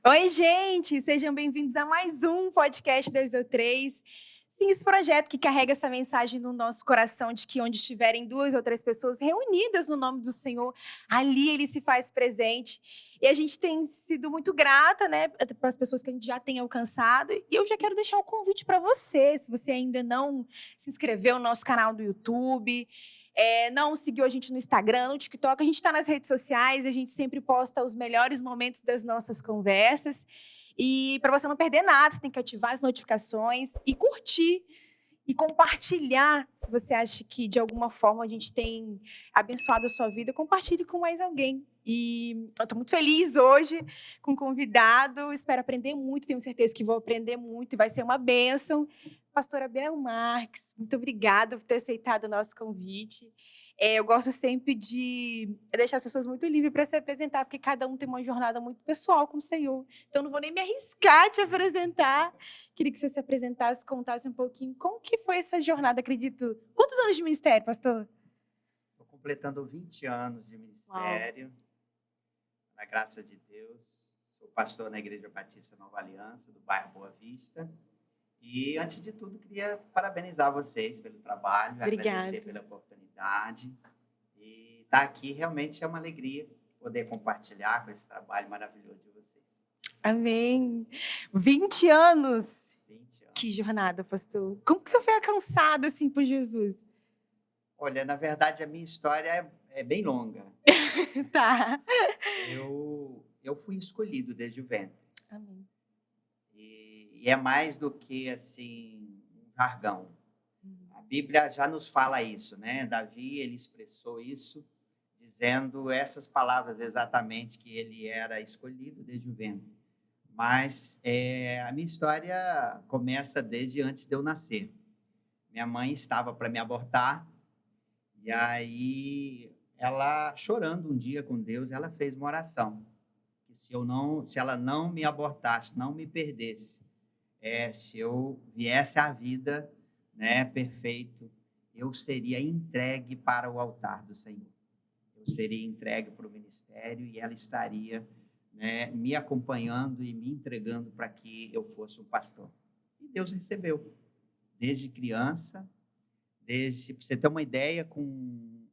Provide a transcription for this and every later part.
Oi, gente! Sejam bem-vindos a mais um podcast da Exo3. Sim, esse projeto que carrega essa mensagem no nosso coração de que onde estiverem duas ou três pessoas reunidas no nome do Senhor, ali ele se faz presente. E a gente tem sido muito grata, né, para as pessoas que a gente já tem alcançado. E eu já quero deixar um convite para você, se você ainda não se inscreveu no nosso canal do YouTube, não seguiu a gente no Instagram, no TikTok, a gente está nas redes sociais, a gente sempre posta os melhores momentos das nossas conversas. E para você não perder nada, você tem que ativar as notificações e curtir e compartilhar. Se você acha que de alguma forma a gente tem abençoado a sua vida, compartilhe com mais alguém. E eu estou muito feliz hoje com o convidado, espero aprender muito, tenho certeza que vou aprender muito e vai ser uma bênção. Pastora Bel Marques, muito obrigada por ter aceitado o nosso convite. Eu gosto sempre de deixar as pessoas muito livres para se apresentar, porque cada um tem uma jornada muito pessoal com o Senhor. Então, não vou nem me arriscar a te apresentar. Queria que você se apresentasse, contasse um pouquinho como que foi essa jornada, acredito. Quantos anos de ministério, pastor? Estou completando 20 anos de Uau. ministério, na graça de Deus. Sou pastor na Igreja Batista Nova Aliança, do bairro Boa Vista. E, antes de tudo, queria parabenizar vocês pelo trabalho, agradecer Obrigada. pela oportunidade. E estar aqui realmente é uma alegria poder compartilhar com esse trabalho maravilhoso de vocês. Amém. 20 anos. 20 Que anos. jornada, pastor. Como que você foi alcançado assim por Jesus? Olha, na verdade, a minha história é bem longa. Tá. Eu fui escolhido desde o ventre. Amém. E é mais do que, assim, um jargão. Uhum. A Bíblia já nos fala isso, né? Davi, ele expressou isso, dizendo essas palavras exatamente, que ele era escolhido desde o ventre. Mas a minha história começa desde antes de eu nascer. Minha mãe estava para me abortar, e aí ela, chorando um dia com Deus, ela fez uma oração, que se ela não me abortasse, não me perdesse, se eu viesse à vida, né, perfeito, eu seria entregue para o altar do Senhor. Eu seria entregue para o ministério e ela estaria, né, me acompanhando e me entregando para que eu fosse um pastor. E Deus recebeu, desde criança, desde, para você ter uma ideia, com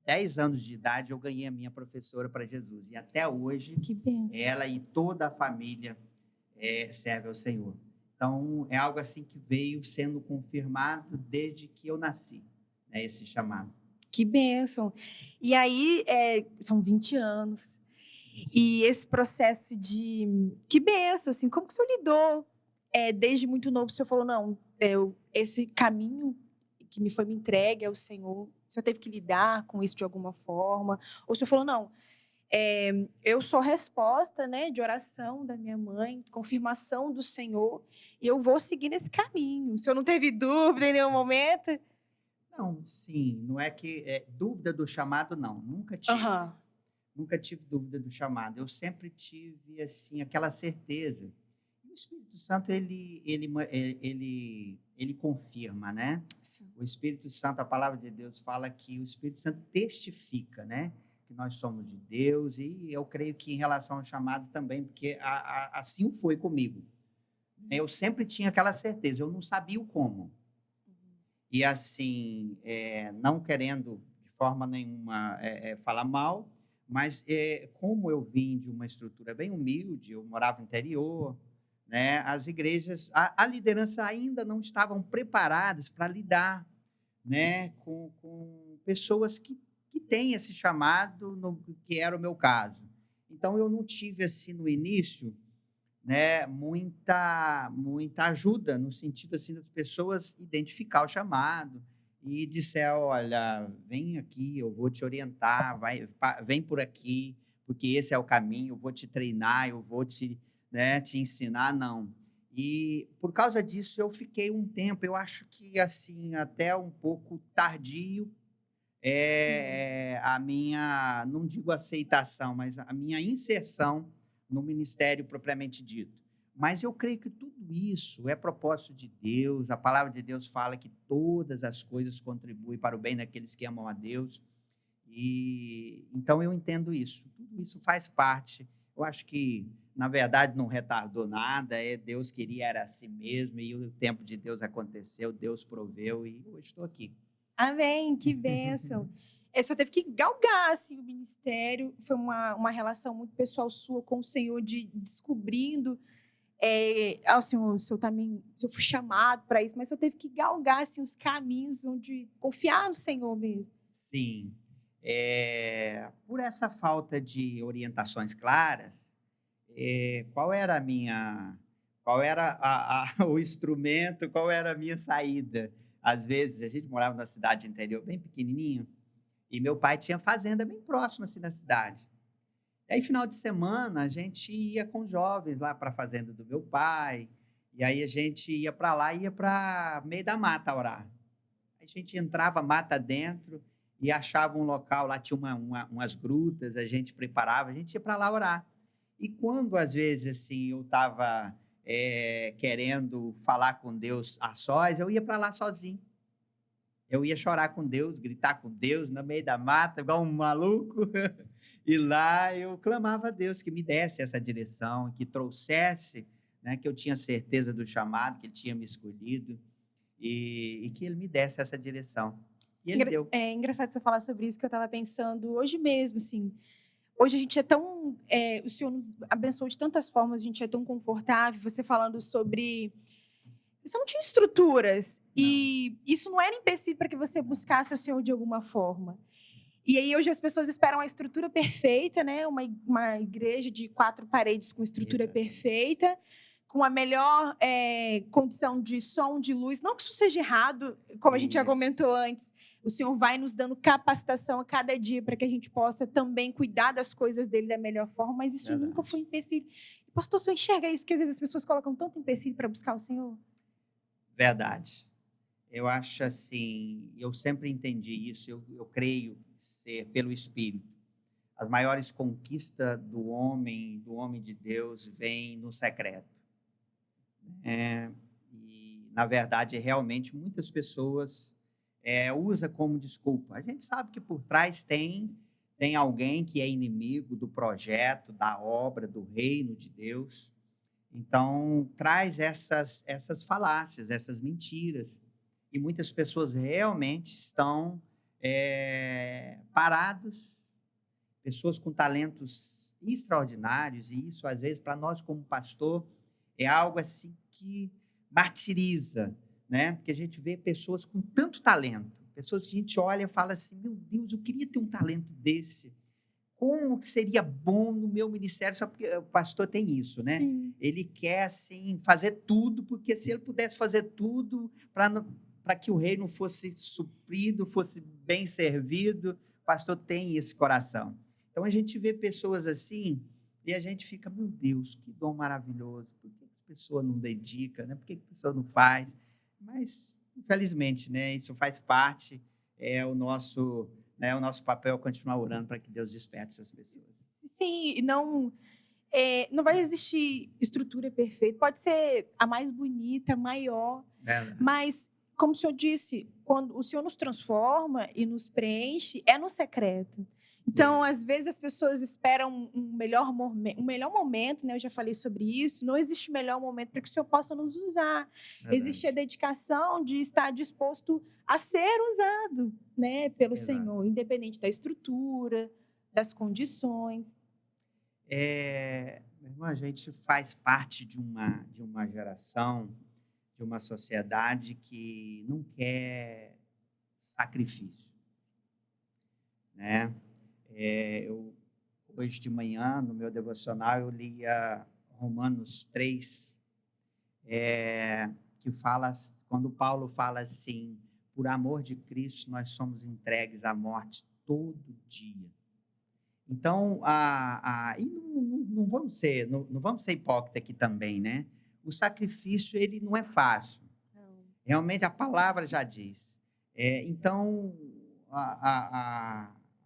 10 anos de idade eu ganhei a minha professora para Jesus. E até hoje, Que bênção. ela e toda a família serve ao Senhor. Então, é algo assim que veio sendo confirmado desde que eu nasci, né, esse chamado. Que bênção. E aí, são 20 anos. 20 E anos. esse processo de que bênção, assim, como que o senhor lidou, desde muito novo, o senhor falou: "Não, esse caminho que me entregue ao Senhor", o senhor teve que lidar com isso de alguma forma? Ou o senhor falou: "Não, eu sou resposta, né, de oração da minha mãe, confirmação do Senhor, e eu vou seguir nesse caminho"? O senhor não teve dúvida em nenhum momento? Não, sim, não é que dúvida do chamado, não, nunca tive. Aham. Nunca tive dúvida do chamado. Eu sempre tive, assim, aquela certeza. E o Espírito Santo, ele confirma, né? Sim. O Espírito Santo, a palavra de Deus fala que o Espírito Santo testifica, né? Que nós somos de Deus, e eu creio que em relação ao chamado também, porque assim foi comigo. Eu sempre tinha aquela certeza, eu não sabia o como. Uhum. E assim, não querendo de forma nenhuma falar mal, mas como eu vim de uma estrutura bem humilde, eu morava no interior, né, as igrejas, a liderança ainda não estavam preparadas para lidar, né, com pessoas que têm esse chamado, que era o meu caso. Então eu não tive assim no início, né, muita ajuda, no sentido, assim, das pessoas identificar o chamado e disser: "Olha, vem aqui, eu vou te orientar, vem por aqui, porque esse é o caminho, eu vou te treinar, eu vou te, né, te ensinar", não. E por causa disso eu fiquei um tempo, eu acho que, assim, até um pouco tardio, Uhum. a minha, não digo aceitação, mas a minha inserção no ministério propriamente dito. Mas eu creio que tudo isso é propósito de Deus, a palavra de Deus fala que todas as coisas contribuem para o bem daqueles que amam a Deus, e então eu entendo isso, tudo isso faz parte. Eu acho que na verdade, não retardou nada, Deus queria, era assim mesmo, e o tempo de Deus aconteceu, Deus proveu, e hoje estou aqui. Amém, que bênção. É, só teve que galgar, assim, o ministério. Foi uma relação muito pessoal sua com o Senhor, de descobrindo, o Senhor também, o Senhor foi chamado para isso, mas só teve que galgar, assim, os caminhos onde confiar no Senhor mesmo. Sim, por essa falta de orientações claras, qual era o instrumento, qual era a minha saída? Às vezes, a gente morava numa cidade interior bem pequenininho, e meu pai tinha fazenda bem próxima, assim, da cidade. E aí, final de semana, a gente ia com os jovens lá para a fazenda do meu pai, e aí a gente ia para lá, ia para meio da mata orar. A gente entrava mata dentro e achava um local, lá tinha umas grutas, a gente preparava, a gente ia para lá orar. E quando, às vezes, assim, eu estava querendo falar com Deus a sós, eu ia para lá sozinho. Eu ia chorar com Deus, gritar com Deus no meio da mata, igual um maluco. E lá eu clamava a Deus que me desse essa direção, que trouxesse, né, que eu tinha certeza do chamado, que Ele tinha me escolhido e que Ele me desse essa direção. E Ele deu. É engraçado você falar sobre isso, que eu estava pensando hoje mesmo, assim. Hoje a gente é tão, o Senhor nos abençoou de tantas formas, a gente é tão confortável. Você falando sobre, você não tinha estruturas, Não, e isso não era empecilho para que você buscasse o Senhor de alguma forma. E aí hoje as pessoas esperam a estrutura perfeita, né? Uma igreja de 4 paredes com estrutura exatamente. perfeita, com a melhor condição de som, de luz. Não que isso seja errado, como a gente já Isso, comentou antes. O Senhor vai nos dando capacitação a cada dia para que a gente possa também cuidar das coisas dele da melhor forma, mas isso nunca foi verdade. empecilho. Pastor, o senhor enxerga isso, que às vezes as pessoas colocam tanto empecilho para buscar o Senhor? Verdade. Eu acho assim, eu sempre entendi isso, eu creio ser pelo Espírito. As maiores conquistas do homem de Deus, vêm no secreto. E, na verdade, realmente, muitas pessoas usa como desculpa. A gente sabe que por trás tem alguém que é inimigo do projeto, da obra, do reino de Deus. Então, traz essas falácias, essas mentiras. E muitas pessoas realmente estão parados, pessoas com talentos extraordinários, e isso, às vezes, para nós, como pastor, é algo assim que martiriza, né? Porque a gente vê pessoas com tanto talento, pessoas que a gente olha e fala assim: meu Deus, eu queria ter um talento desse. Como que seria bom no meu ministério? Só porque o pastor tem isso, né? Sim. Ele quer, assim, fazer tudo, porque se ele pudesse fazer tudo para que o reino fosse suprido, fosse bem servido, o pastor tem esse coração. Então a gente vê pessoas assim e a gente fica, meu Deus, que dom maravilhoso. Por que a pessoa não dedica, né? Por que a pessoa não faz? Mas, infelizmente, né, isso faz parte, o nosso papel é continuar orando para que Deus desperte essas pessoas. Sim, e não vai existir estrutura perfeita. Pode ser a mais bonita, maior, Verdade. mas, como o senhor disse, quando o Senhor nos transforma e nos preenche, é no secreto. Então, Isso, às vezes, as pessoas esperam um melhor momento, né? Eu já falei sobre isso. Não existe melhor momento para que o Senhor possa nos usar. Existe a verdade. dedicação de estar disposto a ser usado, né, pelo Exato. Senhor, independente da estrutura, das condições. Meu irmão, a gente faz parte de uma geração, de uma sociedade que não quer sacrifício, né? Eu, hoje de manhã, no meu devocional, eu lia Romanos 3, que fala, quando Paulo fala assim: por amor de Cristo, nós somos entregues à morte todo dia. Então, e não vamos ser hipócritas aqui também, né? O sacrifício, ele não é fácil. Não. Realmente, a palavra já diz. Então,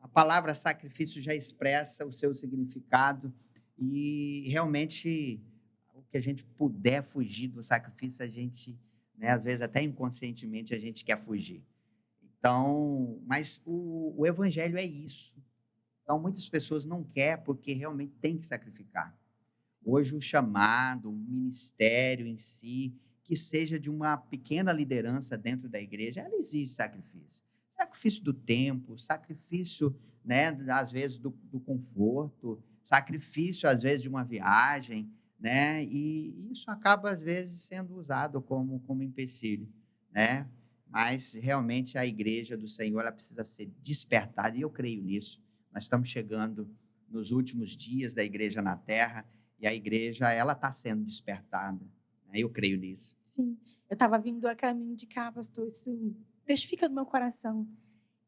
a palavra sacrifício já expressa o seu significado, e realmente o que a gente puder fugir do sacrifício, a gente, né, às vezes até inconscientemente, a gente quer fugir. Então, mas o evangelho é isso. Então, muitas pessoas não querem porque realmente tem que sacrificar. Hoje o chamado, o ministério em si, que seja de uma pequena liderança dentro da igreja, ela exige sacrifício. Sacrifício do tempo, sacrifício, né, às vezes do conforto, sacrifício às vezes de uma viagem, né, e isso acaba às vezes sendo usado como empecilho, né. Mas realmente a igreja do Senhor, ela precisa ser despertada e eu creio nisso. Nós estamos chegando nos últimos dias da igreja na terra e a igreja, ela está sendo despertada, né, eu creio nisso. Sim, eu estava vindo a caminho de cá, pastor, isso testifica no meu coração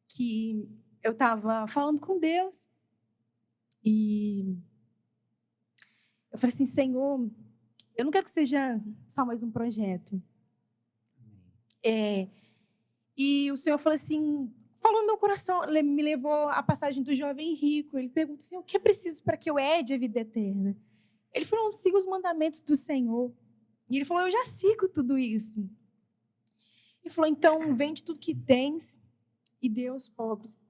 que eu estava falando com Deus e eu falei assim: Senhor, eu não quero que seja só mais um projeto. É, e o Senhor falou assim, falou no meu coração, me levou à passagem do jovem rico. Ele pergunta assim: o que é preciso para que eu herde a vida eterna? Ele falou: siga os mandamentos do Senhor. E ele falou: eu já sigo tudo isso. Ele falou: então vende tudo que tens e dê aos pobres.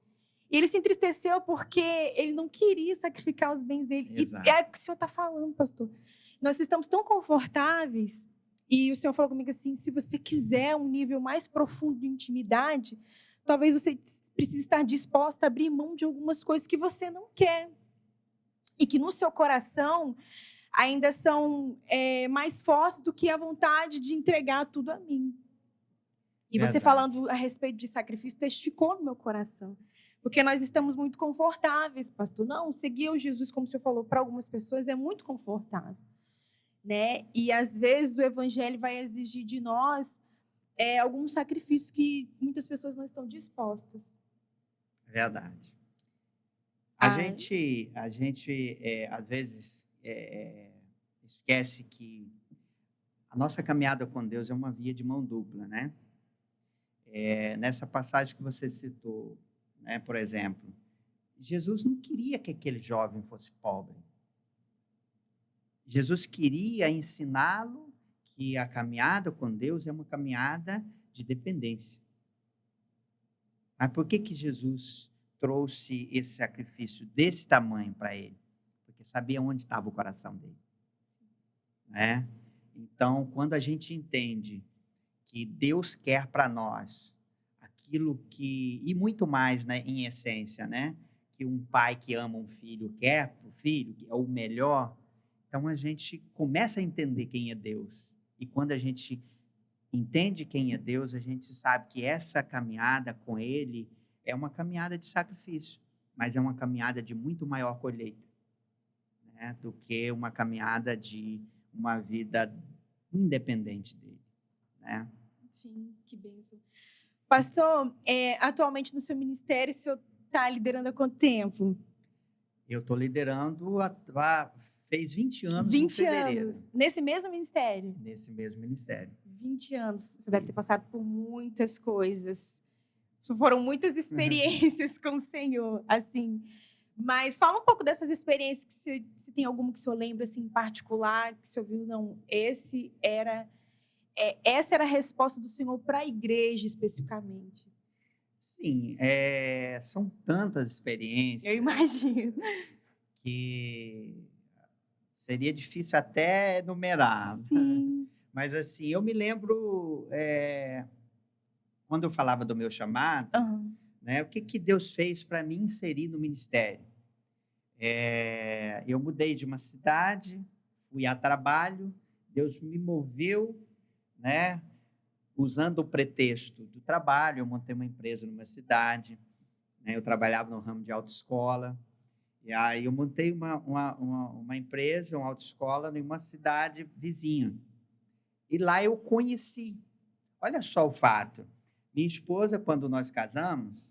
E ele se entristeceu porque ele não queria sacrificar os bens dele. E é Exato. o que o Senhor está falando, pastor. Nós estamos tão confortáveis. E o Senhor falou comigo assim: se você quiser um nível mais profundo de intimidade, talvez você precise estar disposta a abrir mão de algumas coisas que você não quer. E que no seu coração ainda são mais fortes do que a vontade de entregar tudo a mim. E você Verdade. falando a respeito de sacrifício testificou no meu coração. Porque nós estamos muito confortáveis, pastor. Não, seguir o Jesus, como o senhor falou, para algumas pessoas é muito confortável, né? E às vezes o evangelho vai exigir de nós alguns sacrifícios que muitas pessoas não estão dispostas. Verdade. Ah, Às vezes, esquece que a nossa caminhada com Deus é uma via de mão dupla, né. Nessa passagem que você citou, né, por exemplo, Jesus não queria que aquele jovem fosse pobre. Jesus queria ensiná-lo que a caminhada com Deus é uma caminhada de dependência. Mas por que que Jesus trouxe esse sacrifício desse tamanho para ele? Porque sabia onde estava o coração dele, né. Então, quando a gente entende que Deus quer para nós aquilo que e muito mais, né, em essência, né, que um pai que ama um filho quer para o filho, que é o melhor, então a gente começa a entender quem é Deus. E quando a gente entende quem é Deus, a gente sabe que essa caminhada com Ele é uma caminhada de sacrifício, mas é uma caminhada de muito maior colheita, né, do que uma caminhada de uma vida independente dele, né. sim, que bênção. Pastor, atualmente no seu ministério, o senhor está liderando há quanto tempo? Eu estou liderando fez 20 anos em 20 fevereiro, anos. Nesse mesmo ministério? nesse mesmo ministério. 20 anos. Você deve ter Isso. passado por muitas coisas. Foram muitas experiências com o Senhor, assim. Mas fala um pouco dessas experiências, que se tem alguma que o senhor lembra, assim, em particular, que o senhor viu, não, essa era a resposta do Senhor para a igreja, especificamente. Sim, são tantas Eu experiências imagino. que seria difícil até enumerar. Sim. Mas, assim, eu me lembro, quando eu falava do meu chamado, Aham. né, o que que Deus fez para me inserir no ministério. Eu mudei de uma cidade, fui a trabalho, Deus me moveu, né, usando o pretexto do trabalho, eu montei uma empresa numa cidade, né, eu trabalhava no ramo de autoescola, e aí eu montei uma empresa, uma autoescola em uma cidade vizinha. E lá eu conheci, olha só o fato, minha esposa, quando nós casamos,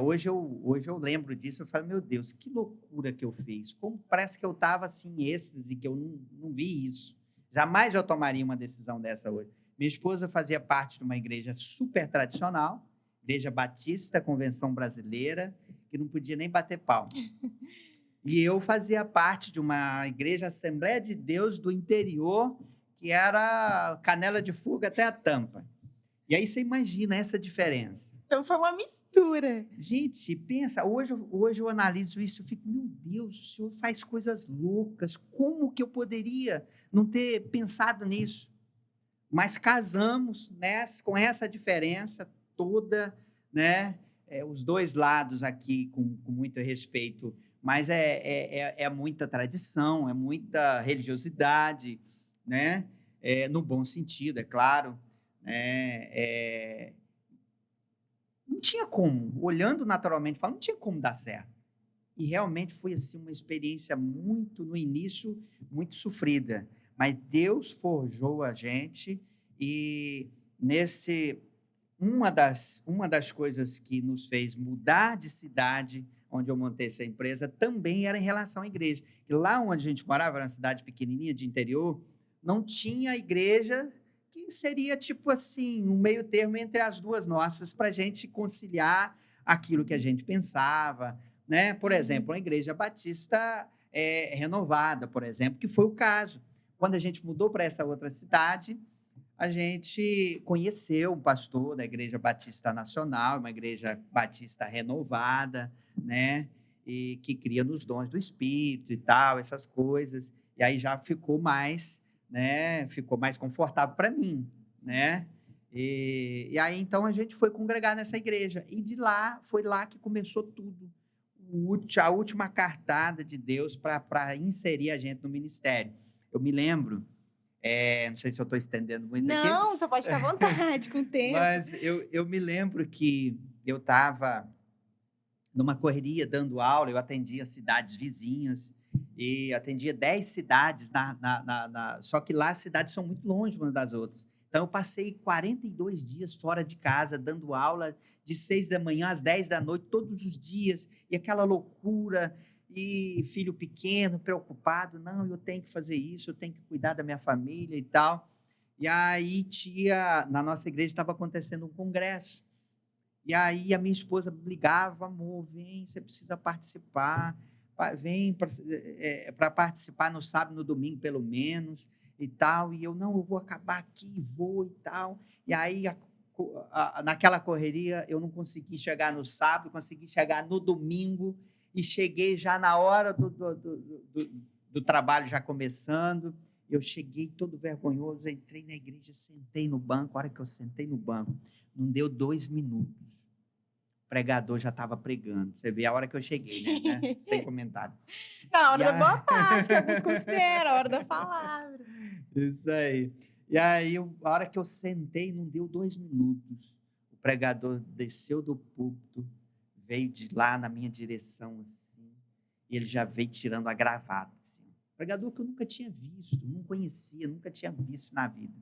hoje eu lembro disso, eu falo: "Meu Deus, que loucura que eu fiz, como parece que eu estava, assim, em êxtase, que eu não vi isso. Jamais eu tomaria uma decisão dessa hoje". Minha esposa fazia parte de uma igreja super tradicional, Igreja Batista Convenção Brasileira, que não podia nem bater palma. E eu fazia parte de uma igreja Assembleia de Deus do interior, que era canela de fuga até a tampa. E aí você imagina essa diferença. Então foi uma mistura. Gente, pensa, hoje eu analiso isso, eu fico, meu Deus, o senhor faz coisas loucas, como que eu poderia não ter pensado nisso? Mas casamos com essa diferença toda, né? Os dois lados aqui com muito respeito, mas é muita tradição, é muita religiosidade, né? No bom sentido, é claro, né? Não tinha como, olhando naturalmente, falando, não tinha como dar certo. E realmente foi assim uma experiência muito, no início, muito sofrida. Mas Deus forjou a gente e nesse uma das coisas que nos fez mudar de cidade, onde eu montei essa empresa, também era em relação à igreja. E lá onde a gente morava, era uma cidade pequenininha de interior, não tinha igreja que seria tipo assim, um meio termo entre as duas nossas, para a gente conciliar aquilo que a gente pensava, né? Por exemplo, a Igreja Batista Renovada, por exemplo, que foi o caso. Quando a gente mudou para essa outra cidade, a gente conheceu um pastor da Igreja Batista Nacional, uma Igreja Batista Renovada, né? E que cria nos dons do Espírito e tal, essas coisas. E aí já ficou mais, né? Ficou mais confortável para mim, né? E aí então a gente foi congregar nessa igreja e de lá foi lá que começou tudo, a última cartada de Deus para inserir a gente no ministério. Eu me lembro, não sei se eu estou estendendo muito aqui, Não, só pode ficar à vontade com o tempo. mas eu me lembro que eu estava numa correria dando aula, eu atendia cidades vizinhas e atendia 10 cidades, só que lá as cidades são muito longe umas das outras. Então eu passei 42 dias fora de casa, dando aula de 6 da manhã às 10 da noite, todos os dias, e aquela loucura, e filho pequeno, preocupado, não, eu tenho que fazer isso, eu tenho que cuidar da minha família e tal. E aí na nossa igreja estava acontecendo um congresso, e aí a minha esposa ligava, amor, vem, você precisa participar, vem para participar no sábado, no domingo, pelo menos, e tal. E eu, não, eu vou acabar aqui, vou e tal. E aí, naquela correria, eu não consegui chegar no sábado, consegui chegar no domingo, e cheguei já na hora do trabalho já começando. Eu cheguei todo vergonhoso, entrei na igreja, sentei no banco. A hora que eu sentei no banco, não deu 2 minutos, o pregador já estava pregando. Você vê a hora que eu cheguei, né? Sem comentário. Na hora E da boa aí... parte, que alguns consideram, a hora da palavra. Isso aí. E aí, a hora que eu sentei, não deu 2 minutos. O pregador desceu do púlpito, veio de lá na minha direção, assim, e ele já veio tirando a gravata, assim. Pregador que eu nunca tinha visto, não conhecia, nunca tinha visto na vida.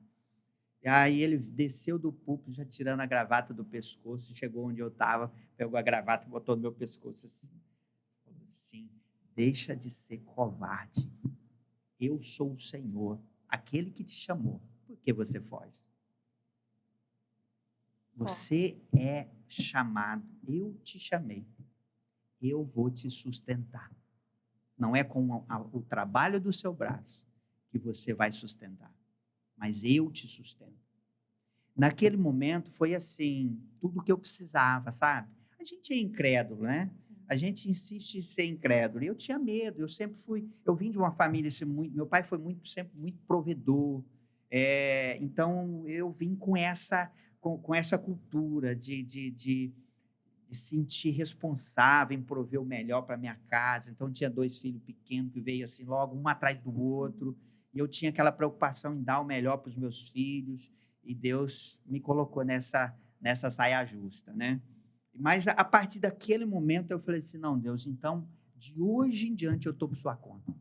E aí ele desceu do púlpito, já tirando a gravata do pescoço, chegou onde eu estava, pegou a gravata e botou no meu pescoço assim. Falou assim, deixa de ser covarde. Eu sou o Senhor, aquele que te chamou. Por que você foge? Você é chamado, eu te chamei. Eu vou te sustentar. Não é com o trabalho do seu braço que você vai sustentar, mas eu te sustento. Naquele momento foi assim, tudo que eu precisava, sabe? A gente é incrédulo, né? A gente insiste em ser incrédulo. E eu tinha medo, eu vim de uma família assim, meu pai foi sempre muito provedor. Então eu vim com essa cultura de sentir responsável em prover o melhor para minha casa. Então tinha 2 filhos pequenos que veio assim logo um atrás do outro, e eu tinha aquela preocupação em dar o melhor para os meus filhos. E Deus me colocou nessa saia justa, né? Mas a partir daquele momento eu falei assim, não, Deus, então de hoje em diante eu estou por sua conta.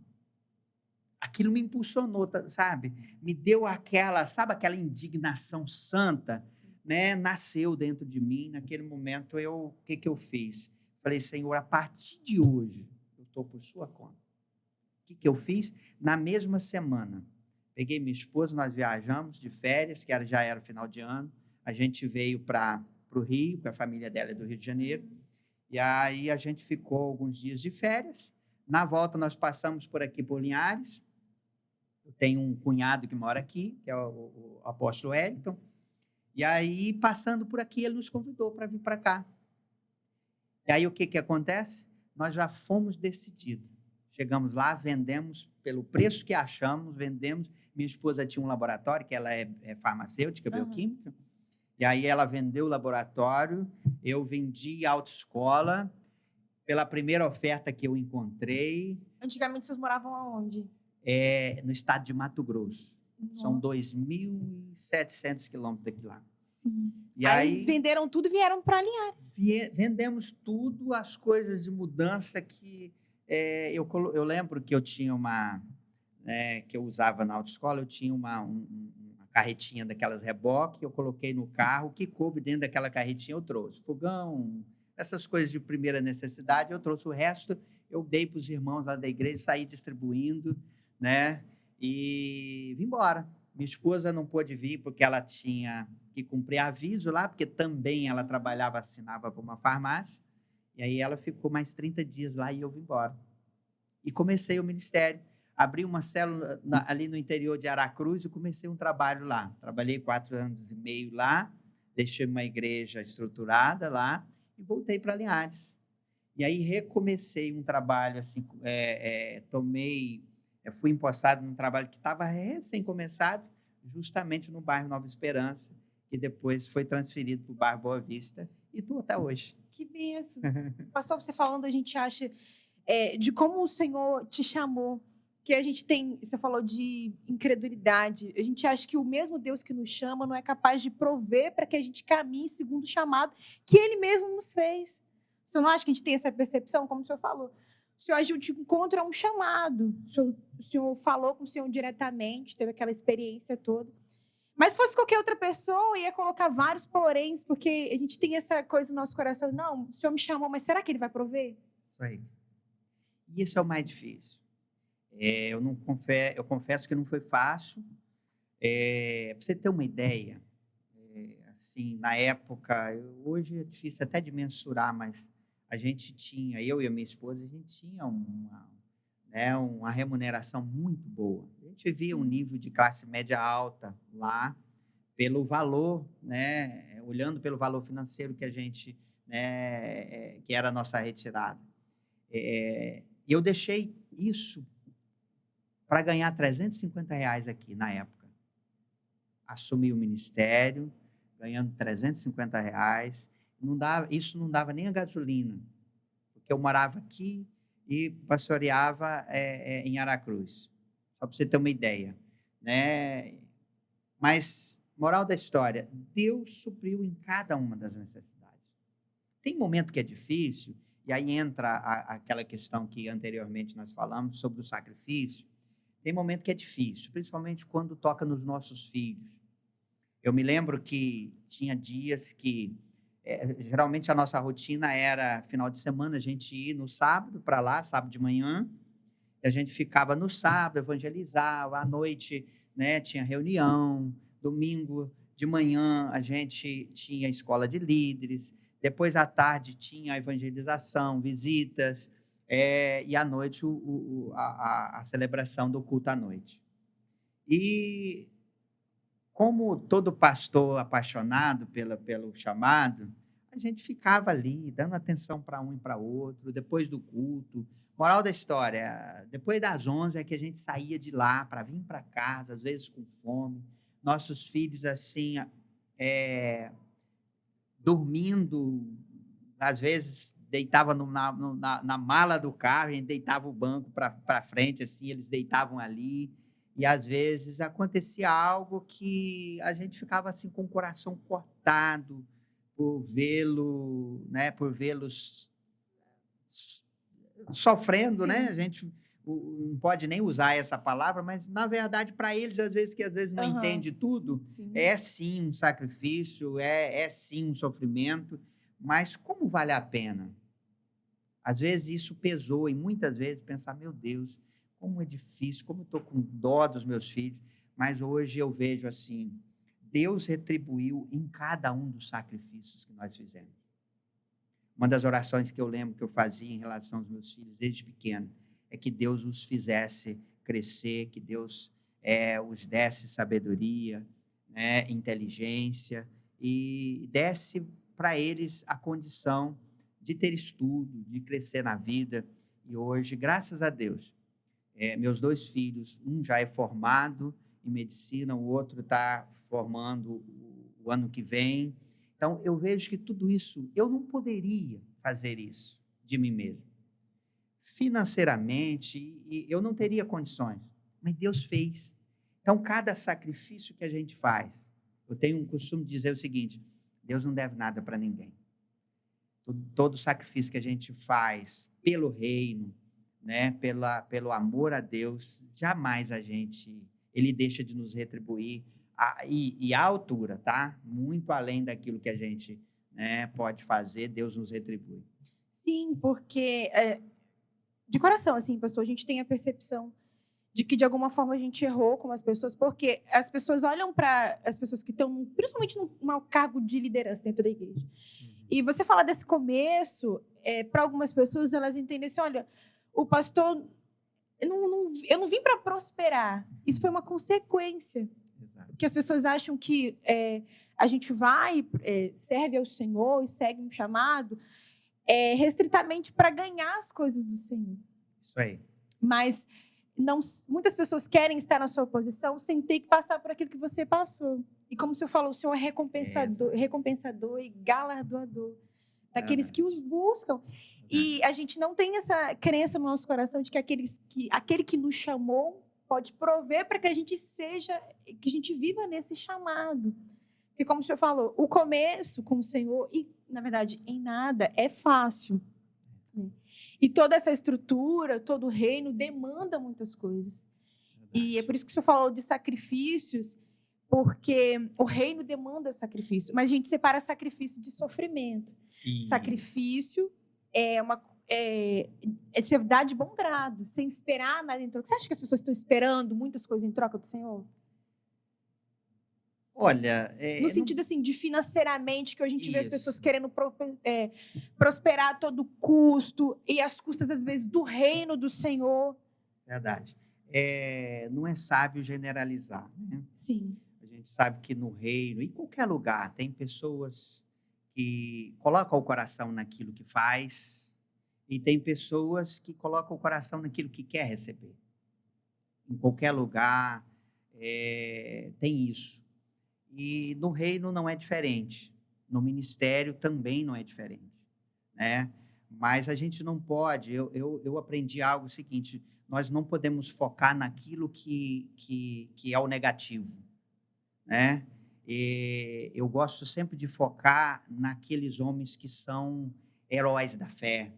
Aquilo me impulsionou, sabe? Me deu aquela indignação santa, né? Nasceu dentro de mim. Naquele momento o que eu fiz? Falei, Senhor, a partir de hoje eu estou por sua conta. O que eu fiz? Na mesma semana, peguei minha esposa, nós viajamos de férias, que já era final de ano. A gente veio para o Rio, porque a família dela é do Rio de Janeiro. E aí a gente ficou alguns dias de férias. Na volta nós passamos por aqui por Linhares. Eu tenho um cunhado que mora aqui, que é o apóstolo Wellington. E aí, passando por aqui, ele nos convidou para vir para cá. E aí, o que acontece? Nós já fomos decididos. Chegamos lá, vendemos pelo preço que achamos, vendemos. Minha esposa tinha um laboratório, que ela é farmacêutica, bioquímica, e aí ela vendeu o laboratório, eu vendi a autoescola, pela primeira oferta que eu encontrei. Antigamente vocês moravam aonde? No estado de Mato Grosso. São Nossa. 2.700 quilômetros daqui lá. Sim. E Aí venderam tudo e vieram para Linhares. vendemos tudo, as coisas de mudança que eu lembro que eu tinha que eu usava na autoescola, eu tinha uma carretinha daquelas reboque, eu coloquei no carro, o que coube dentro daquela carretinha eu trouxe. Fogão, essas coisas de primeira necessidade, eu trouxe o resto, eu dei para os irmãos lá da igreja, saí distribuindo, né? E vim embora. Minha esposa não pôde vir porque ela tinha que cumprir aviso lá, porque também ela trabalhava, assinava para uma farmácia, e aí ela ficou mais 30 dias lá e eu vim embora. E comecei o ministério. Abri uma célula ali no interior de Aracruz e comecei um trabalho lá. Trabalhei 4 anos e meio lá, deixei uma igreja estruturada lá e voltei para Linhares. E aí recomecei um trabalho, assim, fui empossado num trabalho que estava recém-começado, justamente no bairro Nova Esperança, que depois foi transferido para o bairro Boa Vista, e estou até hoje. Que bênção. Pastor, você falando, a gente acha de como o Senhor te chamou, que a gente tem, você falou de incredulidade, a gente acha que o mesmo Deus que nos chama não é capaz de prover para que a gente caminhe segundo o chamado que Ele mesmo nos fez. Você não acha que a gente tem essa percepção, como o senhor falou? O senhor agiu de encontro a um chamado, o senhor falou com o Senhor diretamente, teve aquela experiência toda. Mas se fosse qualquer outra pessoa, ia colocar vários poréns, porque a gente tem essa coisa no nosso coração, não, o Senhor me chamou, mas será que Ele vai prover? Isso aí. E isso é o mais difícil. Eu confesso que não foi fácil. Para você ter uma ideia, assim, na época, hoje é difícil até de mensurar, mas a gente tinha, eu e a minha esposa, a gente tinha uma remuneração muito boa. A gente vivia um nível de classe média alta lá, pelo valor, né, olhando pelo valor financeiro que a gente, né, que era a nossa retirada. Eu deixei isso para ganhar R$ 350 aqui na época. Assumi o ministério, ganhando R$ 350. Isso não dava nem a gasolina, porque eu morava aqui e pastoreava em Aracruz. Só para você ter uma ideia, né? Mas, moral da história, Deus supriu em cada uma das necessidades. Tem momento que é difícil, e aí entra aquela questão que anteriormente nós falamos sobre o sacrifício. Tem momento que é difícil, principalmente quando toca nos nossos filhos. Eu me lembro que tinha dias que, geralmente a nossa rotina era, final de semana, a gente ir no sábado para lá, sábado de manhã, e a gente ficava no sábado, evangelizava, à noite, né, tinha reunião, domingo de manhã a gente tinha escola de líderes, depois à tarde tinha a evangelização, visitas, e à noite a celebração do culto à noite. E como todo pastor apaixonado pelo chamado, a gente ficava ali, dando atenção para um e para outro, depois do culto. Moral da história, depois das 11 é que a gente saía de lá para vir para casa, às vezes com fome. Nossos filhos, assim, dormindo, às vezes deitava na mala do carro, a gente deitava o banco para frente, assim, eles deitavam ali. E às vezes acontecia algo que a gente ficava assim com o coração cortado por vê-los sofrendo, né? Sim. A gente não pode nem usar essa palavra, mas na verdade para eles às vezes não entende tudo, Sim. é sim um sacrifício, é sim um sofrimento, mas como vale a pena? Às vezes isso pesou e muitas vezes pensar, meu Deus, como é difícil, como eu estou com dó dos meus filhos, mas hoje eu vejo assim, Deus retribuiu em cada um dos sacrifícios que nós fizemos. Uma das orações que eu lembro que eu fazia em relação aos meus filhos desde pequeno é que Deus os fizesse crescer, que Deus os desse sabedoria, né, inteligência, e desse para eles a condição de ter estudo, de crescer na vida. E hoje, graças a Deus, meus 2 filhos, um já é formado em medicina, o outro está formando o ano que vem. Então, eu vejo que tudo isso, eu não poderia fazer isso de mim mesmo. Financeiramente, e eu não teria condições, mas Deus fez. Então, cada sacrifício que a gente faz, eu tenho um costume de dizer o seguinte: Deus não deve nada para ninguém. Todo sacrifício que a gente faz pelo reino, né, pelo amor a Deus, jamais ele deixa de nos retribuir, e à altura, tá? Muito além daquilo que a gente, né, pode fazer, Deus nos retribui. Sim, porque, de coração, assim, pastor, a gente tem a percepção de que, de alguma forma, a gente errou com as pessoas, porque as pessoas olham para as pessoas que estão, principalmente num cargo de liderança dentro da igreja. E você falar desse começo, para algumas pessoas, elas entendem assim, olha, o pastor, eu não vim para prosperar. Isso foi uma consequência. Exato. Que as pessoas acham que a gente vai, serve ao Senhor e segue um chamado restritamente para ganhar as coisas do Senhor. Isso aí. Mas muitas pessoas querem estar na sua posição sem ter que passar por aquilo que você passou. E como o senhor falou, o Senhor é recompensador e galardoador daqueles que os buscam. E a gente não tem essa crença no nosso coração de que aquele que nos chamou pode prover para que a gente viva nesse chamado. E como o senhor falou, o começo com o Senhor, e na verdade em nada é fácil. E toda essa estrutura, todo o reino demanda muitas coisas. E é por isso que o senhor falou de sacrifícios, porque o reino demanda sacrifício. Mas a gente separa sacrifício de sofrimento. Sacrifício é você dar de bom grado, sem esperar nada em troca. Você acha que as pessoas estão esperando muitas coisas em troca do Senhor? Olha, No sentido assim, de financeiramente, que hoje a gente vê as pessoas querendo prosperar a todo custo, e às custas, às vezes, do reino do Senhor. Verdade. Não é sábio generalizar, né? Sim. A gente sabe que no reino, em qualquer lugar, tem pessoas que colocam o coração naquilo que faz, e tem pessoas que colocam o coração naquilo que quer receber. Em qualquer lugar, tem isso. E no reino não é diferente. No ministério também não é diferente, né? Mas a gente não pode. Eu aprendi algo seguinte: nós não podemos focar naquilo que é o negativo, né? E eu gosto sempre de focar naqueles homens que são heróis da fé,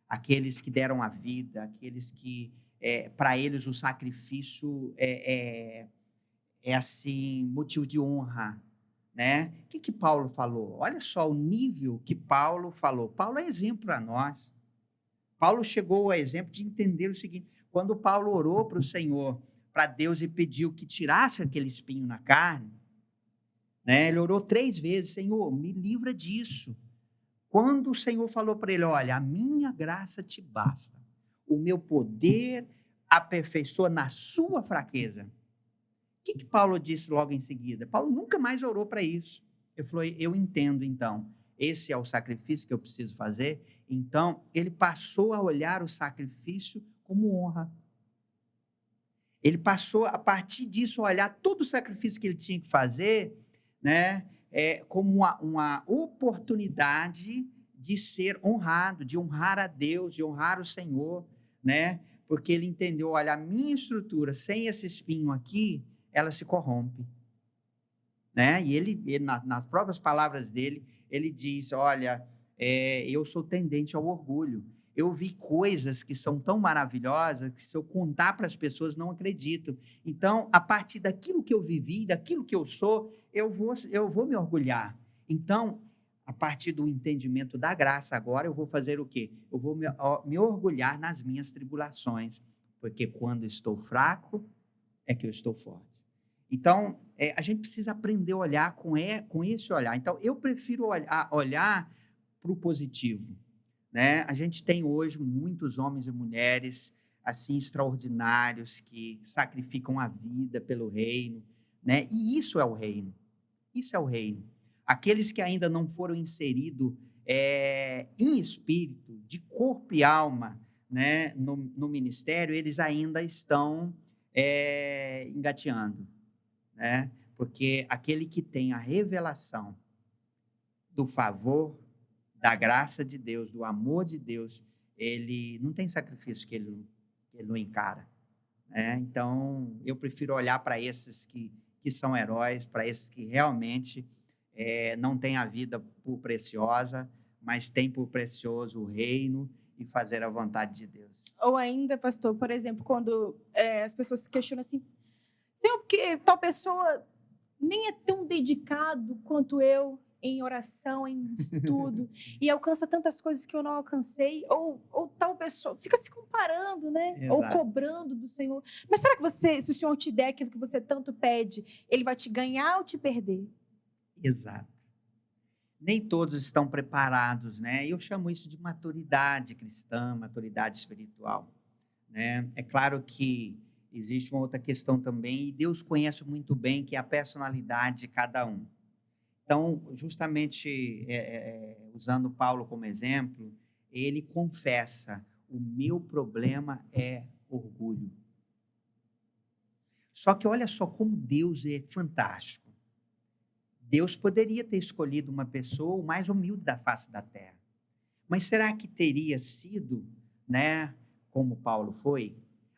aqueles que deram a vida, aqueles que, para eles, o sacrifício é assim, motivo de honra, né? O que Paulo falou? Olha só o nível que Paulo falou. Paulo é exemplo para nós. Paulo chegou a exemplo de entender o seguinte: quando Paulo orou para o Senhor, para Deus, e pediu que tirasse aquele espinho na carne, né? Ele orou 3 vezes: Senhor, me livra disso. Quando o Senhor falou para ele: olha, a minha graça te basta, o meu poder aperfeiçoa na sua fraqueza. O que Paulo disse logo em seguida? Paulo nunca mais orou para isso. Ele falou: eu entendo, então, esse é o sacrifício que eu preciso fazer. Então, ele passou a olhar o sacrifício como honra. Ele passou, a partir disso, a olhar todo o sacrifício que ele tinha que fazer, né, como uma oportunidade de ser honrado, de honrar a Deus, de honrar o Senhor, né? Porque ele entendeu: olha, a minha estrutura, sem esse espinho aqui, ela se corrompe, né? E ele nas próprias palavras dele, ele diz: olha, eu sou tendente ao orgulho. Eu vi coisas que são tão maravilhosas que, se eu contar para as pessoas, não acreditam. Então, a partir daquilo que eu vivi, daquilo que eu sou, eu vou me orgulhar. Então, a partir do entendimento da graça, agora eu vou fazer o quê? Eu vou me orgulhar nas minhas tribulações, porque quando estou fraco, é que eu estou forte. Então, a gente precisa aprender a olhar com esse olhar. Então, eu prefiro olhar para o positivo, né? A gente tem hoje muitos homens e mulheres assim extraordinários que sacrificam a vida pelo reino, né? E isso é o reino. Isso é o reino. Aqueles que ainda não foram inseridos em espírito, de corpo e alma, né, no ministério, eles ainda estão engateando, né? Porque aquele que tem a revelação do favor, da graça de Deus, do amor de Deus, ele não tem sacrifício que ele não encara, né? Então, eu prefiro olhar para esses que são heróis, para esses que realmente não têm a vida por preciosa, mas têm por precioso o reino e fazer a vontade de Deus. Ou ainda, pastor, por exemplo, quando as pessoas se questionam assim, Senhor, porque tal pessoa nem é tão dedicado quanto eu em oração, em estudo, e alcança tantas coisas que eu não alcancei, ou tal pessoa fica se comparando, né? Ou Exato. cobrando do Senhor. Mas será que você, se o Senhor te der aquilo que você tanto pede, ele vai te ganhar ou te perder? Exato. Nem todos estão preparados, né? Eu chamo isso de maturidade cristã, maturidade espiritual, né? É claro que existe uma outra questão também, e Deus conhece muito bem, que é a personalidade de cada um. Então, justamente usando Paulo como exemplo, ele confessa: o meu problema é orgulho. Só que olha só como Deus é fantástico. Deus poderia ter escolhido uma pessoa o mais humilde da face da terra. Mas será que teria sido, né, como Paulo foi?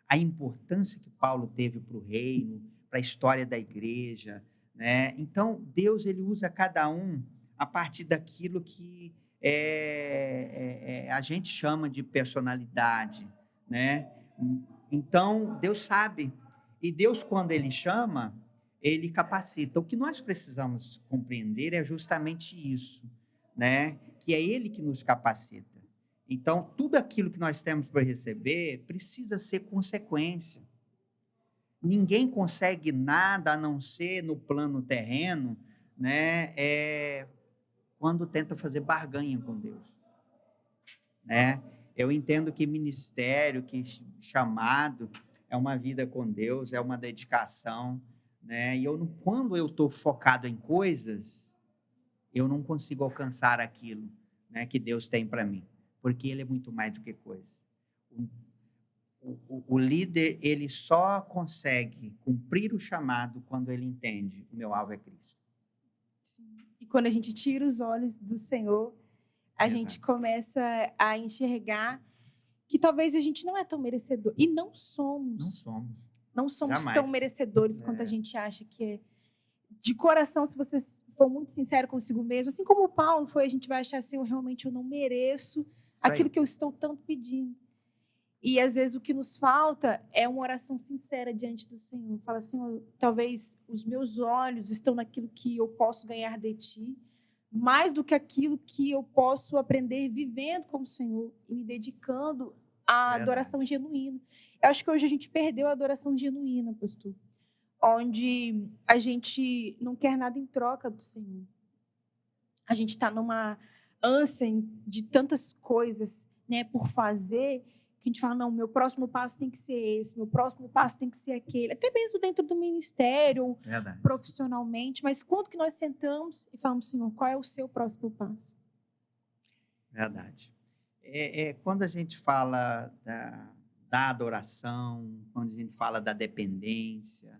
A importância que Paulo teve para o reino, para a história da igreja, né? Então, Deus ele usa cada um a partir daquilo que a gente chama de personalidade, né? Então, Deus sabe. E Deus, quando Ele chama, Ele capacita. O que nós precisamos compreender é justamente isso, né? Que é Ele que nos capacita. Então, tudo aquilo que nós temos para receber precisa ser consequência. Ninguém consegue nada a não ser no plano terreno, né? Quando tenta fazer barganha com Deus, né? Eu entendo que ministério, que chamado é uma vida com Deus, é uma dedicação, né? E quando eu estou focado em coisas, eu não consigo alcançar aquilo, né, que Deus tem para mim, porque Ele é muito mais do que coisa. O líder, ele só consegue cumprir o chamado quando ele entende: o meu alvo é Cristo. Sim. E quando a gente tira os olhos do Senhor, a gente Exato. começa a enxergar que talvez a gente não é tão merecedor. E não Não somos. somos, Não somos tão jamais. merecedores quanto a gente acha que é. De coração, se você for muito sincero consigo mesmo, assim como o Paulo foi, a gente vai achar assim, realmente eu não mereço Isso aí. aquilo que eu estou tanto pedindo. E às vezes o que nos falta é uma oração sincera diante do Senhor. Fala assim, talvez os meus olhos estão naquilo que eu posso ganhar de ti, mais do que aquilo que eu posso aprender vivendo com o Senhor e me dedicando à adoração Verdade. genuína. Eu acho que hoje a gente perdeu a adoração genuína, pastor, onde a gente não quer nada em troca do Senhor. A gente está numa ânsia de tantas coisas, né, por fazer, que a gente fala, não, meu próximo passo tem que ser esse, meu próximo passo tem que ser aquele, até mesmo dentro do ministério, Verdade. profissionalmente, mas quando que nós sentamos e falamos, Senhor, qual é o seu próximo passo? Verdade. Quando a gente fala da adoração, quando a gente fala da dependência,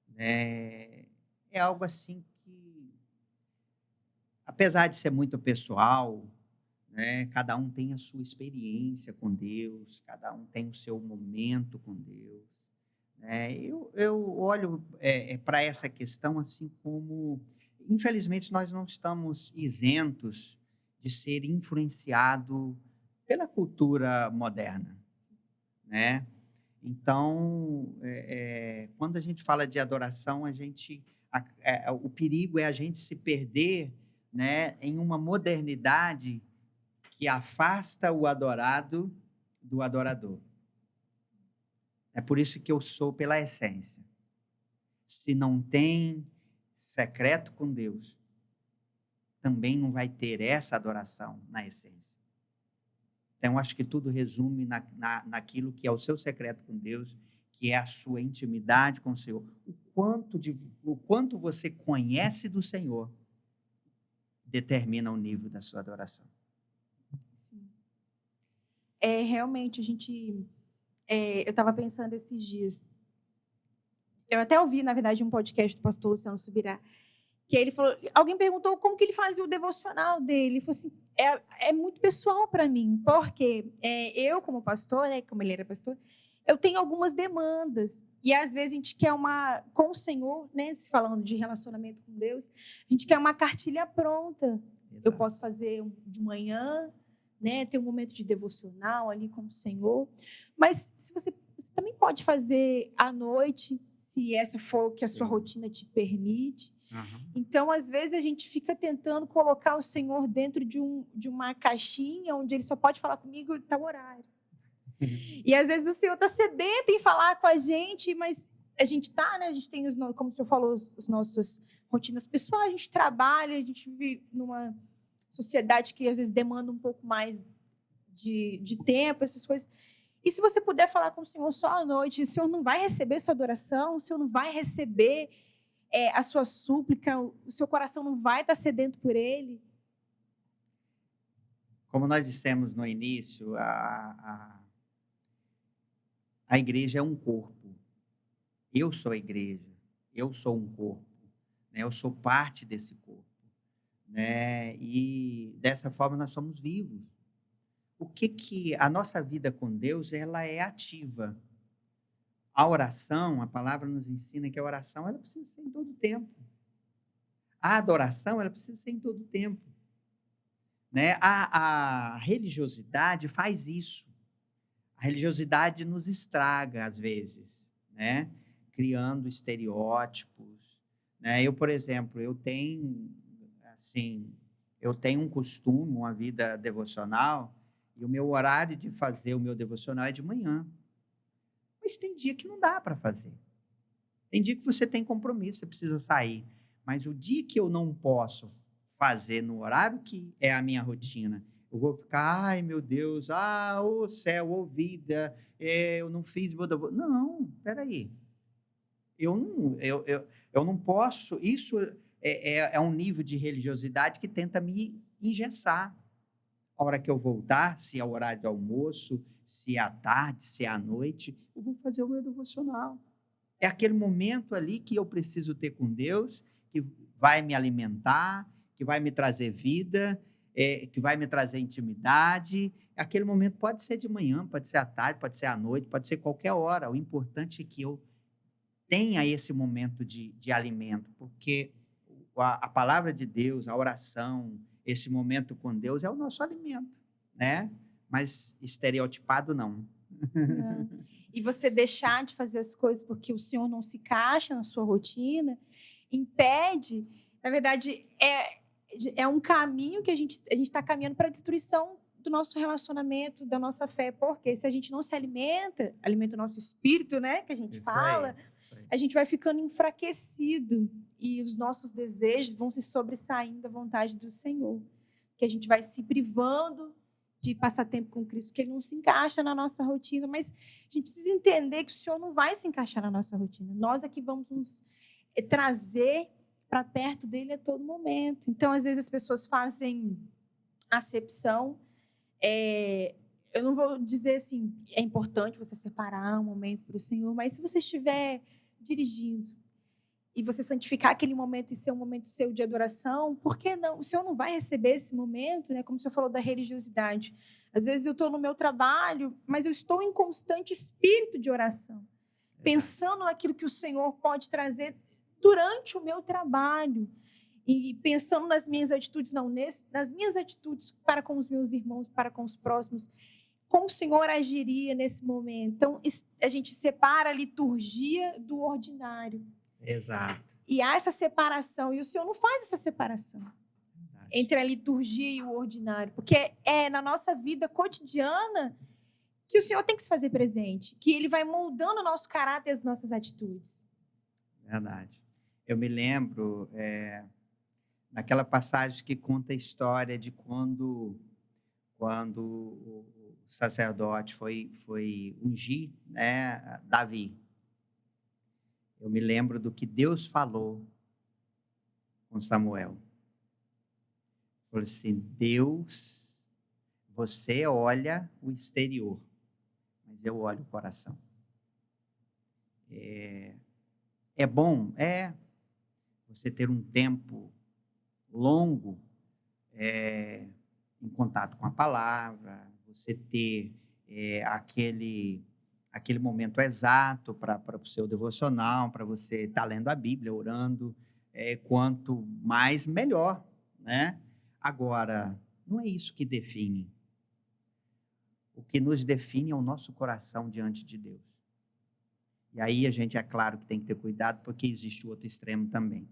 né, é algo assim que, apesar de ser muito pessoal, né, cada um tem a sua experiência com Deus, cada um tem o seu momento com Deus, né? Eu olho para essa questão assim como, infelizmente, nós não estamos isentos de ser influenciado pela cultura moderna, né? Então, quando a gente fala de adoração, o perigo é a gente se perder, né, em uma modernidade que afasta o adorado do adorador. É por isso que eu sou pela essência. Se não tem secreto com Deus, também não vai ter essa adoração na essência. Então, acho que tudo resume naquilo que é o seu secreto com Deus, que é a sua intimidade com o Senhor. O quanto você conhece do Senhor determina o nível da sua adoração. Sim. Realmente, eu estava pensando esses dias. Eu até ouvi, na verdade, um podcast do pastor Luciano Subirá, que ele falou, alguém perguntou como que ele fazia o devocional dele. Ele falou assim, é muito pessoal para mim, porque eu, como pastor, né, como ele era pastor, eu tenho algumas demandas. E às vezes a gente quer com o Senhor, né, se falando de relacionamento com Deus, a gente quer uma cartilha pronta. Eu Exato. posso fazer de manhã, né, ter um momento de devocional ali com o Senhor. Mas se você também pode fazer à noite, se essa for o que a sua Sim. rotina te permite. Uhum. Então, às vezes, a gente fica tentando colocar o Senhor dentro de uma caixinha onde ele só pode falar comigo em tal horário. E às vezes o Senhor está sedento em falar com a gente, mas a gente está, né? A gente tem, como o Senhor falou, as nossas rotinas pessoais, a gente trabalha, a gente vive numa sociedade que às vezes demanda um pouco mais de tempo, essas coisas. E se você puder falar com o Senhor só à noite, o Senhor não vai receber sua adoração, o Senhor não vai receber a sua súplica, o seu coração não vai estar sedento por Ele. Como nós dissemos no início, a igreja é um corpo. Eu sou a igreja, eu sou um corpo, né? Eu sou parte desse corpo, né? E dessa forma nós somos vivos. O que que a nossa vida com Deus, ela é ativa. A oração, a palavra nos ensina que a oração, ela precisa ser em todo tempo. A adoração, ela precisa ser em todo tempo, né? A religiosidade faz isso. A religiosidade nos estraga às vezes, né? Criando estereótipos, né? Eu, por exemplo, assim, eu tenho um costume, uma vida devocional, e o meu horário de fazer o meu devocional é de manhã. Mas tem dia que não dá para fazer. Tem dia que você tem compromisso, você precisa sair. Mas o dia que eu não posso fazer no horário que é a minha rotina, eu vou ficar, ai meu Deus, ô céu, ô vida, eu não fiz meu devocional. Não, peraí. Eu não posso. Isso é um nível de religiosidade que tenta me engessar. A hora que eu voltar, se é o horário do almoço, se é à tarde, se é à noite, eu vou fazer o meu devocional. É aquele momento ali que eu preciso ter com Deus, que vai me alimentar, que vai me trazer vida, que vai me trazer intimidade. Aquele momento pode ser de manhã, pode ser à tarde, pode ser à noite, pode ser qualquer hora. O importante é que eu tenha esse momento de alimento, porque a palavra de Deus, a oração, esse momento com Deus é o nosso alimento, né? Mas estereotipado não. Não. E você deixar de fazer as coisas porque o Senhor não se encaixa na sua rotina, impede, na verdade, é um caminho que a gente está caminhando para a destruição do nosso relacionamento, da nossa fé, porque se a gente não se alimenta o nosso espírito, né, que a gente Isso aí, fala, isso aí. a gente vai ficando enfraquecido e os nossos desejos vão se sobressaindo da vontade do Senhor, que a gente vai se privando de passar tempo com Cristo, porque ele não se encaixa na nossa rotina, mas a gente precisa entender que o Senhor não vai se encaixar na nossa rotina. Nós é que vamos nos trazer para perto dele a todo momento. Então, às vezes, as pessoas fazem acepção. Eu não vou dizer assim, é importante você separar um momento para o Senhor, mas se você estiver dirigindo e você santificar aquele momento e ser um momento seu de adoração, por que não? O Senhor não vai receber esse momento, né? Como o Senhor falou da religiosidade. Às vezes eu estou no meu trabalho, mas eu estou em constante espírito de oração, pensando naquilo que o Senhor pode trazer durante o meu trabalho e pensando nas minhas atitudes, nas minhas atitudes para com os meus irmãos, para com os próximos, como o Senhor agiria nesse momento. Então, a gente separa a liturgia do ordinário. Exato. E há essa separação, e o Senhor não faz essa separação Verdade. entre a liturgia e o ordinário, porque é na nossa vida cotidiana que o Senhor tem que se fazer presente, que Ele vai moldando o nosso caráter e as nossas atitudes. Verdade. Eu me lembro daquela passagem que conta a história de quando o sacerdote foi ungir, né, Davi. Eu me lembro do que Deus falou com Samuel. Falou assim: Deus, você olha o exterior, mas eu olho o coração. É bom, você ter um tempo longo em contato com a palavra, você ter aquele momento exato para o seu devocional, para você estar lendo a Bíblia, orando, quanto mais, melhor, né? Agora, não é isso que define. O que nos define é o nosso coração diante de Deus. E aí a gente, é claro que tem que ter cuidado, porque existe o outro extremo também.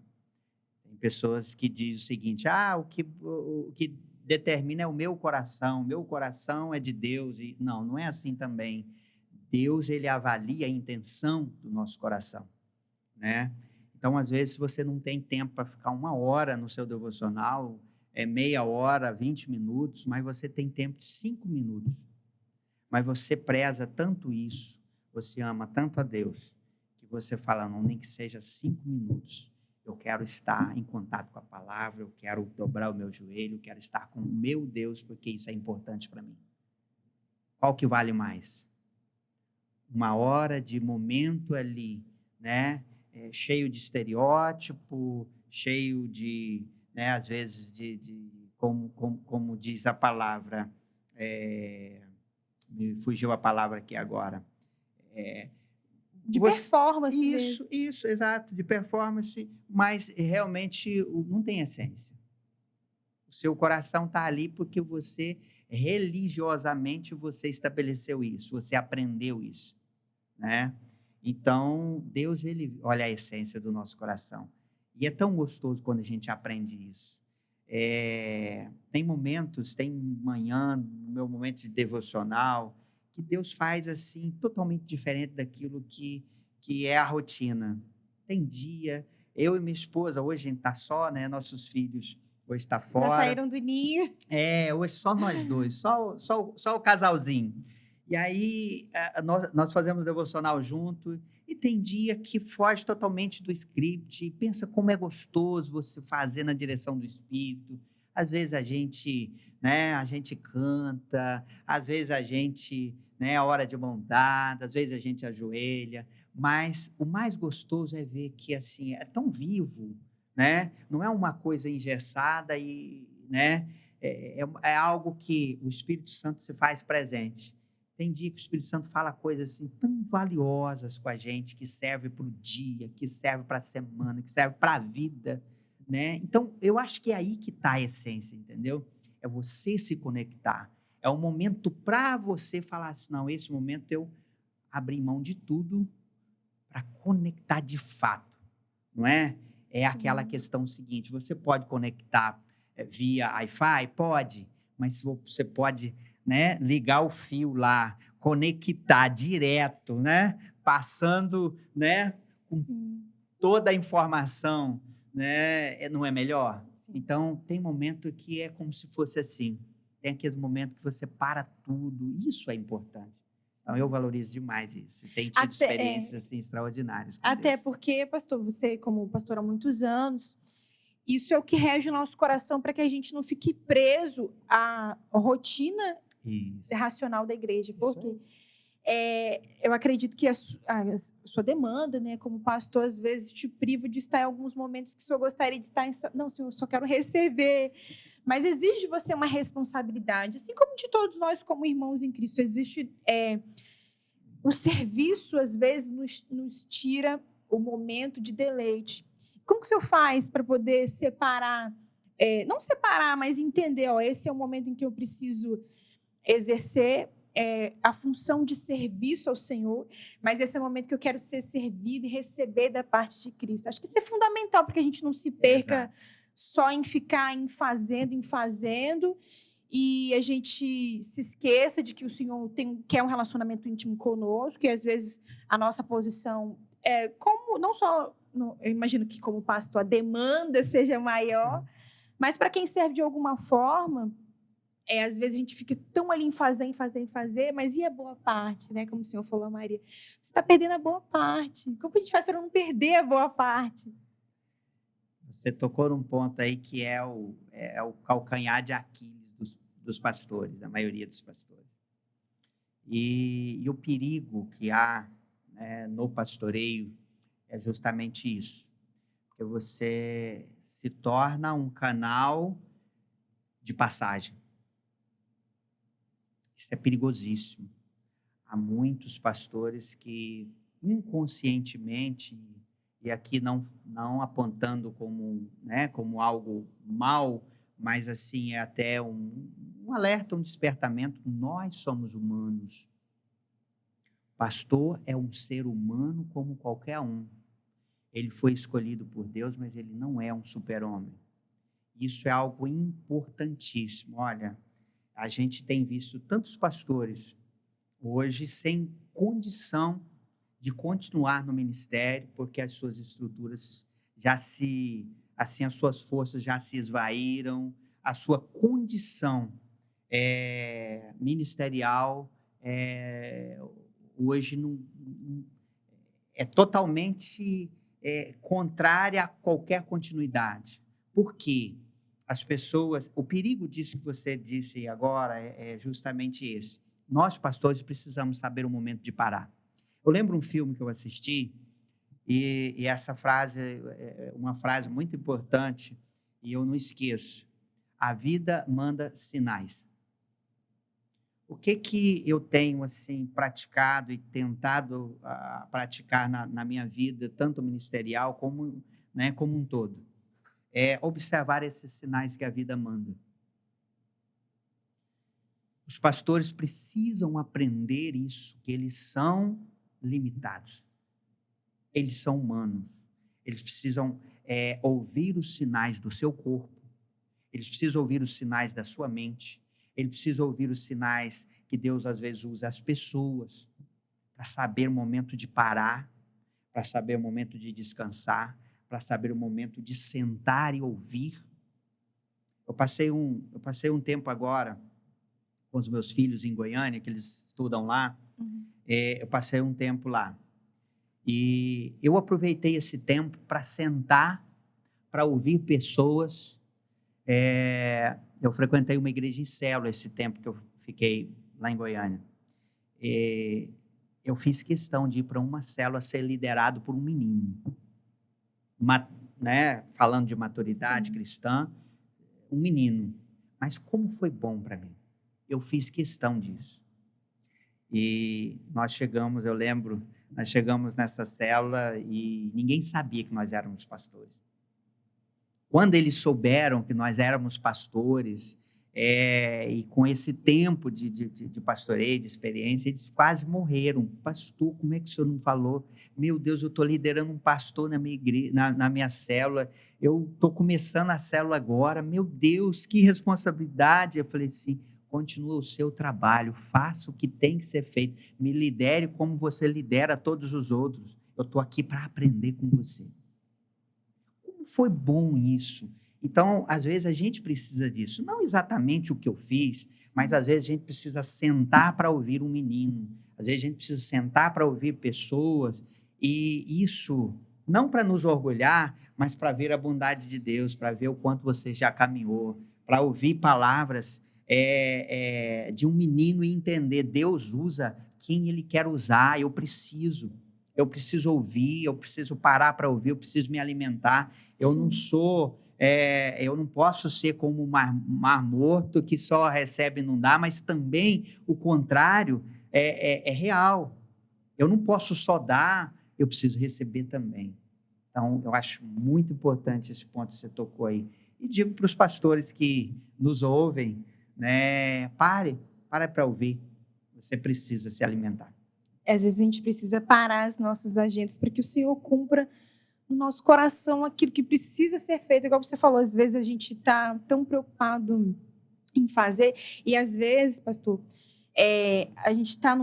Tem pessoas que dizem o seguinte: o que determina é o meu coração é de Deus. E não é assim também. Deus, ele avalia a intenção do nosso coração, né? Então, às vezes, você não tem tempo para ficar 1 hora no seu devocional, meia hora, 20 minutos, mas você tem tempo de 5 minutos. Mas você preza tanto isso, você ama tanto a Deus, que você fala: não, nem que seja 5 minutos. Eu quero estar em contato com a palavra, eu quero dobrar o meu joelho, eu quero estar com o meu Deus, porque isso é importante para mim. Qual que vale mais? 1 hora de momento ali, né? Cheio de estereótipo, cheio de, né, às vezes, como diz a palavra, me fugiu a palavra aqui agora. De performance Isso, mesmo. isso, exato, de performance, mas realmente não tem essência. O seu coração está ali porque você, religiosamente, você estabeleceu isso, você aprendeu isso, né? Então, Deus, ele olha a essência do nosso coração. E é tão gostoso quando a gente aprende isso. Tem momentos, tem manhã, no meu momento de devocional, que Deus faz assim, totalmente diferente daquilo que é a rotina. Tem dia, eu e minha esposa, hoje a gente está só, né? Nossos filhos hoje estão Já fora. saíram do ninho. Hoje só nós dois, só o casalzinho. E aí, nós fazemos devocional junto, e tem dia que foge totalmente do script, e pensa como é gostoso você fazer na direção do Espírito. Às vezes a gente, né, a gente canta, às vezes a gente, né, a hora de mão dada, às vezes a gente ajoelha, mas o mais gostoso é ver que, assim, é tão vivo, né? Não é uma coisa engessada e, né, é algo que o Espírito Santo se faz presente. Tem dia que o Espírito Santo fala coisas assim tão valiosas com a gente, que serve para o dia, que serve para a semana, que serve para a vida, né? Então, eu acho que é aí que está a essência, entendeu? É você se conectar. É um momento para você falar assim: não, esse momento eu abri mão de tudo para conectar de fato, não é? É aquela questão seguinte: você pode conectar via Wi-Fi? Pode, mas você pode, né, ligar o fio lá, conectar direto, né, passando, né, com Sim, toda a informação, né, não é melhor? sim. Então, tem momento que é como se fosse assim, tem aquele momento que você para tudo, isso é importante. Então, eu valorizo demais isso, tem tido experiências assim, extraordinárias com Até Deus. porque, pastor, você, como pastor há muitos anos, isso é o que rege o nosso coração para que a gente não fique preso à rotina Isso. racional da igreja. Isso Porque eu acredito que a sua demanda, né, como pastor, às vezes te priva de estar em alguns momentos que o senhor gostaria de estar em. Não, senhor, eu só quero receber. Mas exige de você uma responsabilidade, assim como de todos nós, como irmãos em Cristo. Existe. O serviço, às vezes, nos tira o momento de deleite. Como que o senhor faz para poder separar? Não separar, mas entender, ó, esse é o momento em que eu preciso exercer a função de serviço ao Senhor, mas esse é o momento que eu quero ser servido e receber da parte de Cristo. Acho que isso é fundamental para que a gente não se perca só em ficar em fazendo, e a gente se esqueça de que o Senhor quer um relacionamento íntimo conosco, e às vezes a nossa posição como não só, eu imagino que como pastor a demanda seja maior, mas para quem serve de alguma forma, às vezes a gente fica tão ali em fazer, mas e a boa parte, né? Como o senhor falou, Maria? Você está perdendo a boa parte. Como a gente faz para não perder a boa parte? Você tocou num ponto aí que é o calcanhar de Aquiles dos pastores, da maioria dos pastores. E o perigo que há, né, no pastoreio é justamente isso, porque você se torna um canal de passagem. Isso é perigosíssimo. Há muitos pastores que inconscientemente, e aqui não apontando como, né, como algo mal, mas assim é até um alerta, um despertamento. Nós somos humanos. Pastor é um ser humano como qualquer um. Ele foi escolhido por Deus, mas ele não é um super-homem. Isso é algo importantíssimo. Olha, a gente tem visto tantos pastores hoje sem condição de continuar no ministério, porque as suas estruturas assim, as suas forças já se esvaíram, a sua condição ministerial hoje é totalmente contrária a qualquer continuidade. Por quê? As pessoas, o perigo disso que você disse agora é justamente esse. Nós, pastores, precisamos saber o momento de parar. Eu lembro um filme que eu assisti, e essa frase é uma frase muito importante, e eu não esqueço. A vida manda sinais. O que eu tenho assim praticado e tentado praticar na minha vida, tanto ministerial como, né, como um todo? É observar esses sinais que a vida manda. Os pastores precisam aprender isso, que eles são limitados. Eles são humanos. Eles precisam ouvir os sinais do seu corpo. Eles precisam ouvir os sinais da sua mente. Eles precisam ouvir os sinais que Deus às vezes usa as pessoas para saber o momento de parar, para saber o momento de descansar, para saber o momento de sentar e ouvir. Eu passei um tempo agora com os meus filhos em Goiânia, que eles estudam lá. Eu passei um tempo lá. E eu aproveitei esse tempo para sentar, para ouvir pessoas. Eu frequentei uma igreja em célula esse tempo que eu fiquei lá em Goiânia. Eu fiz questão de ir para uma célula ser liderado por um menino. Né, falando de maturidade Sim. cristã, um menino. Mas como foi bom para mim. Eu fiz questão disso. E eu lembro, nós chegamos nessa célula e ninguém sabia que nós éramos pastores. Quando eles souberam que nós éramos pastores, e com esse tempo de pastoreio, de experiência, eles quase morreram. Pastor, como é que o senhor não falou? Meu Deus, eu estou liderando um pastor na minha igreja, na minha célula, eu estou começando a célula agora, meu Deus, que responsabilidade. Eu falei assim, continua o seu trabalho, faça o que tem que ser feito, me lidere como você lidera todos os outros, eu estou aqui para aprender com você. Como foi bom isso? Então, às vezes a gente precisa disso, não exatamente o que eu fiz, mas às vezes a gente precisa sentar para ouvir um menino, às vezes a gente precisa sentar para ouvir pessoas, e isso não para nos orgulhar, mas para ver a bondade de Deus, para ver o quanto você já caminhou, para ouvir palavras de um menino e entender, Deus usa quem Ele quer usar, eu preciso ouvir, eu preciso parar para ouvir, eu preciso me alimentar, eu não sou, eu não posso ser como um mar morto que só recebe e não dá, mas também o contrário é real, eu não posso só dar, eu preciso receber também. Então, eu acho muito importante esse ponto que você tocou aí. E digo para os pastores que nos ouvem, né, pare para ouvir. Você precisa se alimentar. Às vezes a gente precisa parar as nossas agendas para que o Senhor cumpra no nosso coração aquilo que precisa ser feito. Igual você falou, às vezes a gente está tão preocupado em fazer, e às vezes, pastor, a gente está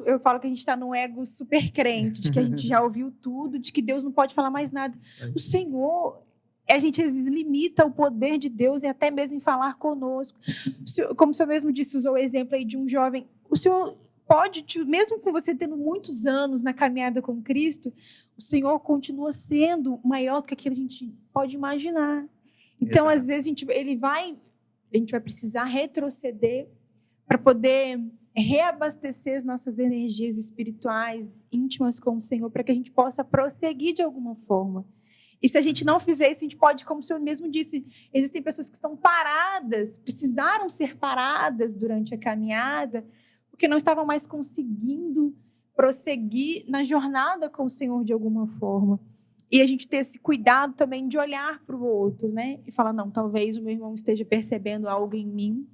eu falo que a gente está num ego super crente, de que a gente já ouviu tudo, de que Deus não pode falar mais nada. O Senhor, a gente às vezes limita o poder de Deus e até mesmo em falar conosco. Como o senhor mesmo disse, usou o exemplo aí de um jovem. O Senhor mesmo com você tendo muitos anos na caminhada com Cristo, o Senhor continua sendo maior do que aquilo que a gente pode imaginar. Então, às Exato. vezes, a gente vai precisar retroceder para poder reabastecer as nossas energias espirituais, íntimas com o Senhor, para que a gente possa prosseguir de alguma forma. E se a gente não fizer isso, a gente pode, como o Senhor mesmo disse, existem pessoas que estão paradas, precisaram ser paradas durante a caminhada, porque não estavam mais conseguindo prosseguir na jornada com o Senhor de alguma forma. E a gente ter esse cuidado também de olhar para o outro, né? E falar, não, talvez o meu irmão esteja percebendo algo em mim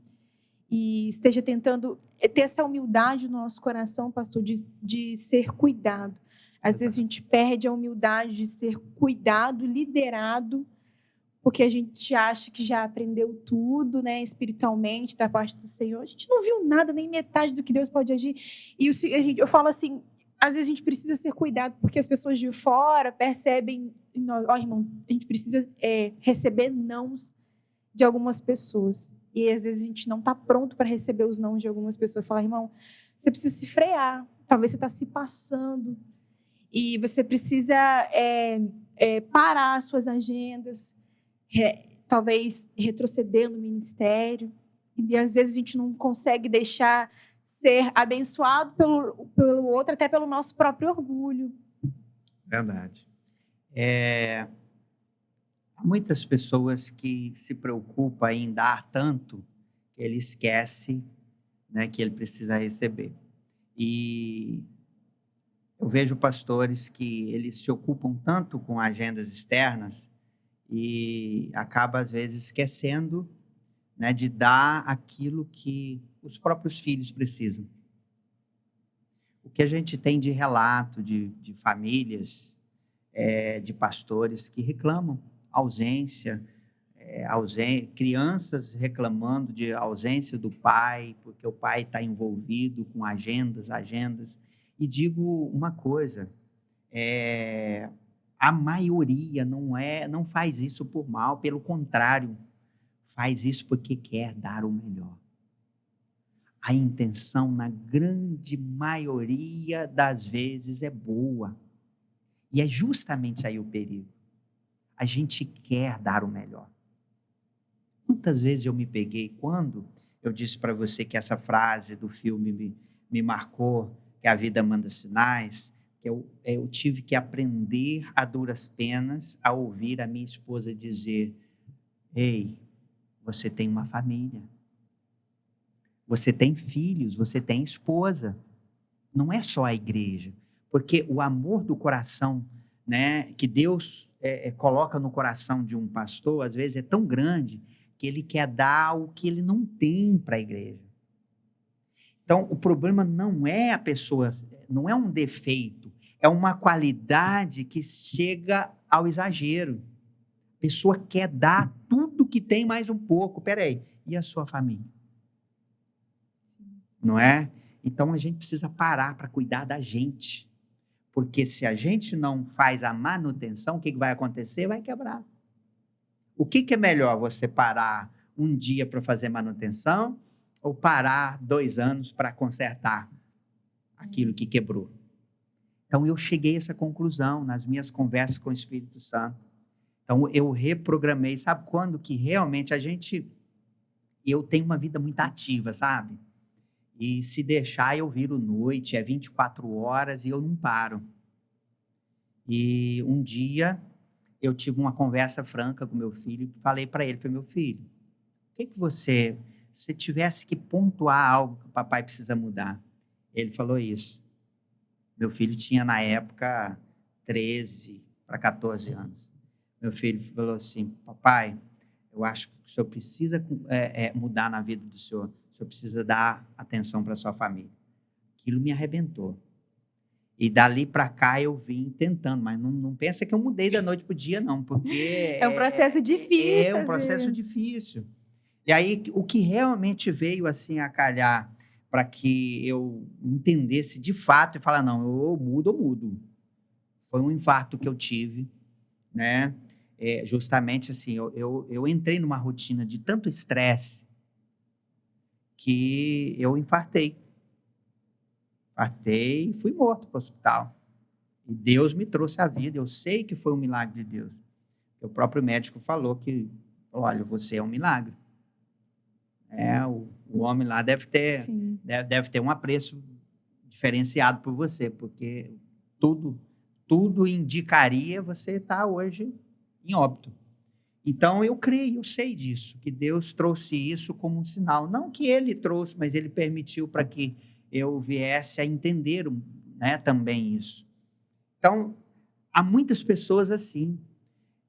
e esteja tentando ter essa humildade no nosso coração, pastor, de ser cuidado. Às vezes a gente perde a humildade de ser cuidado, liderado, porque a gente acha que já aprendeu tudo, né, espiritualmente, da parte do Senhor. A gente não viu nada, nem metade do que Deus pode agir. E eu falo assim, às vezes a gente precisa ser cuidado, porque as pessoas de fora percebem, ó, irmão, a gente precisa receber nãos de algumas pessoas. E às vezes a gente não está pronto para receber os nãos de algumas pessoas. Falar, irmão, você precisa se frear. Talvez você está se passando. E você precisa parar as suas agendas, talvez retroceder no ministério. E às vezes a gente não consegue deixar ser abençoado pelo outro, até pelo nosso próprio orgulho. Verdade. Há muitas pessoas que se preocupam em dar tanto que ele esquece, né, que ele precisa receber. E eu vejo pastores que eles se ocupam tanto com agendas externas e acaba às vezes esquecendo, né, de dar aquilo que os próprios filhos precisam. O que a gente tem de relato de famílias, de pastores que reclamam ausência, crianças reclamando de ausência do pai, porque o pai está envolvido com agendas. E digo uma coisa, a maioria não faz isso por mal, pelo contrário, faz isso porque quer dar o melhor. A intenção, na grande maioria das vezes, é boa. E é justamente aí o perigo. A gente quer dar o melhor. Quantas vezes eu me peguei quando eu disse para você que essa frase do filme me marcou, que a vida manda sinais, que eu tive que aprender a duras penas a ouvir a minha esposa dizer: ei, você tem uma família, você tem filhos, você tem esposa, não é só a igreja, porque o amor do coração, né, que Deus coloca no coração de um pastor, às vezes é tão grande que ele quer dar o que ele não tem para a igreja. Então, o problema não é a pessoa, não é um defeito, é uma qualidade que chega ao exagero. A pessoa quer dar tudo que tem mais um pouco. Peraí, e a sua família? Não é? Então, a gente precisa parar para cuidar da gente. Porque se a gente não faz a manutenção, o que vai acontecer? Vai quebrar. O que é melhor, você parar um dia para fazer manutenção ou parar 2 anos para consertar aquilo que quebrou? Então, eu cheguei a essa conclusão nas minhas conversas com o Espírito Santo. Então, eu reprogramei. Sabe quando que realmente eu tenho uma vida muito ativa, sabe? E se deixar, eu viro noite, 24 horas e eu não paro. E um dia eu tive uma conversa franca com meu filho e falei para ele, meu filho, o que se tivesse que pontuar algo que o papai precisa mudar? Ele falou isso. Meu filho tinha na época 13 para 14 anos. Meu filho falou assim, papai, eu acho que o senhor precisa mudar na vida do senhor. O senhor precisa dar atenção para sua família. Aquilo me arrebentou. E dali para cá eu vim tentando, mas não pensa que eu mudei da noite para o dia, não, porque É um processo difícil. É um processo difícil. E aí, o que realmente veio assim a calhar para que eu entendesse de fato e falar, não, eu mudo. Foi um infarto que eu tive, né? Justamente assim, eu entrei numa rotina de tanto estresse que eu infartei. Infartei e fui morto para o hospital. E Deus me trouxe a vida. Eu sei que foi um milagre de Deus. O próprio médico falou que, olha, você é um milagre. O homem lá deve ter um apreço diferenciado por você, porque tudo indicaria você estar hoje em óbito. Então, eu creio, eu sei disso, que Deus trouxe isso como um sinal. Não que ele trouxe, mas ele permitiu para que eu viesse a entender, né, também isso. Então, há muitas pessoas assim,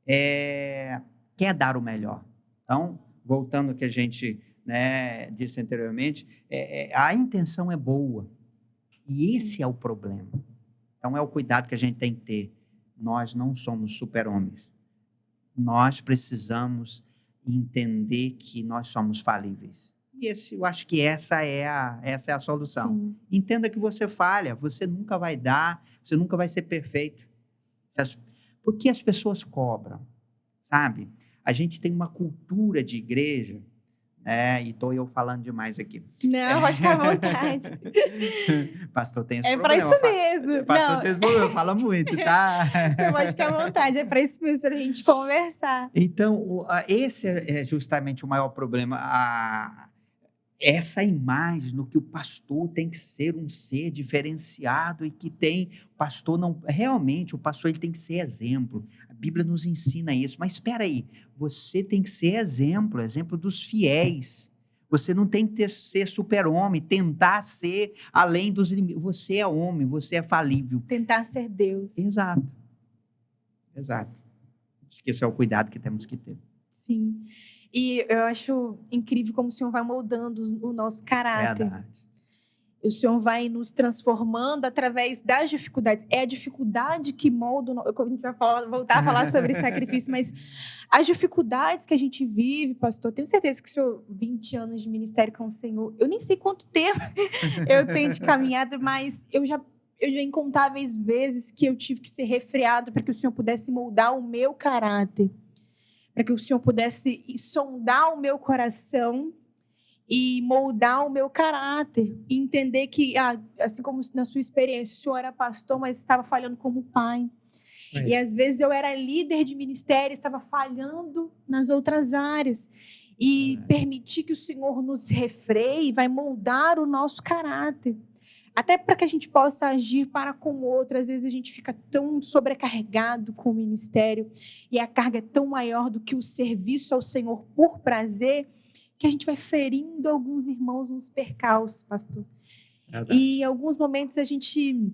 quer dar o melhor. Então, voltando ao que a gente, né, disse anteriormente, a intenção é boa. E esse é o problema. Então, é o cuidado que a gente tem que ter. Nós não somos super-homens. Nós precisamos entender que nós somos falíveis. E eu acho que essa é a solução. Sim. Entenda que você falha, você nunca vai dar, você nunca vai ser perfeito. Porque as pessoas cobram, sabe? A gente tem uma cultura de igreja, e estou eu falando demais aqui. Não, pode ficar à vontade. Pastor tem esse É problema. para isso mesmo. Pastor tem esse problema, fala muito, tá? Você pode ficar à vontade, é para isso mesmo, para a gente conversar. Então, esse é justamente o maior problema. Essa imagem no que o pastor tem que ser um ser diferenciado e que o pastor ele tem que ser exemplo. A Bíblia nos ensina isso. Mas espera aí, você tem que ser exemplo dos fiéis. Você não tem que ser super-homem, tentar ser além dos limites. Você é homem, você é falível. Tentar ser Deus. Exato. Acho que esse é o cuidado que temos que ter. Sim. E eu acho incrível como o Senhor vai moldando o nosso caráter. Verdade. O Senhor vai nos transformando através das dificuldades. É a dificuldade que molda. A gente vai voltar a falar sobre sacrifício, mas as dificuldades que a gente vive, pastor, tenho certeza que o senhor, 20 anos de ministério com o Senhor, eu nem sei quanto tempo eu tenho de caminhada, mas eu já incontáveis vezes que eu tive que ser refreado para que o Senhor pudesse moldar o meu caráter, para que o Senhor pudesse sondar o meu coração e moldar o meu caráter, e entender que, assim como na sua experiência, o senhor era pastor, mas estava falhando como pai. Sim. E às vezes eu era líder de ministério, estava falhando nas outras áreas. E permitir que o Senhor nos refreie vai moldar o nosso caráter. Até para que a gente possa agir para com o outro. Às vezes a gente fica tão sobrecarregado com o ministério e a carga é tão maior do que o serviço ao Senhor por prazer, que a gente vai ferindo alguns irmãos nos percalços, pastor. E em alguns momentos a gente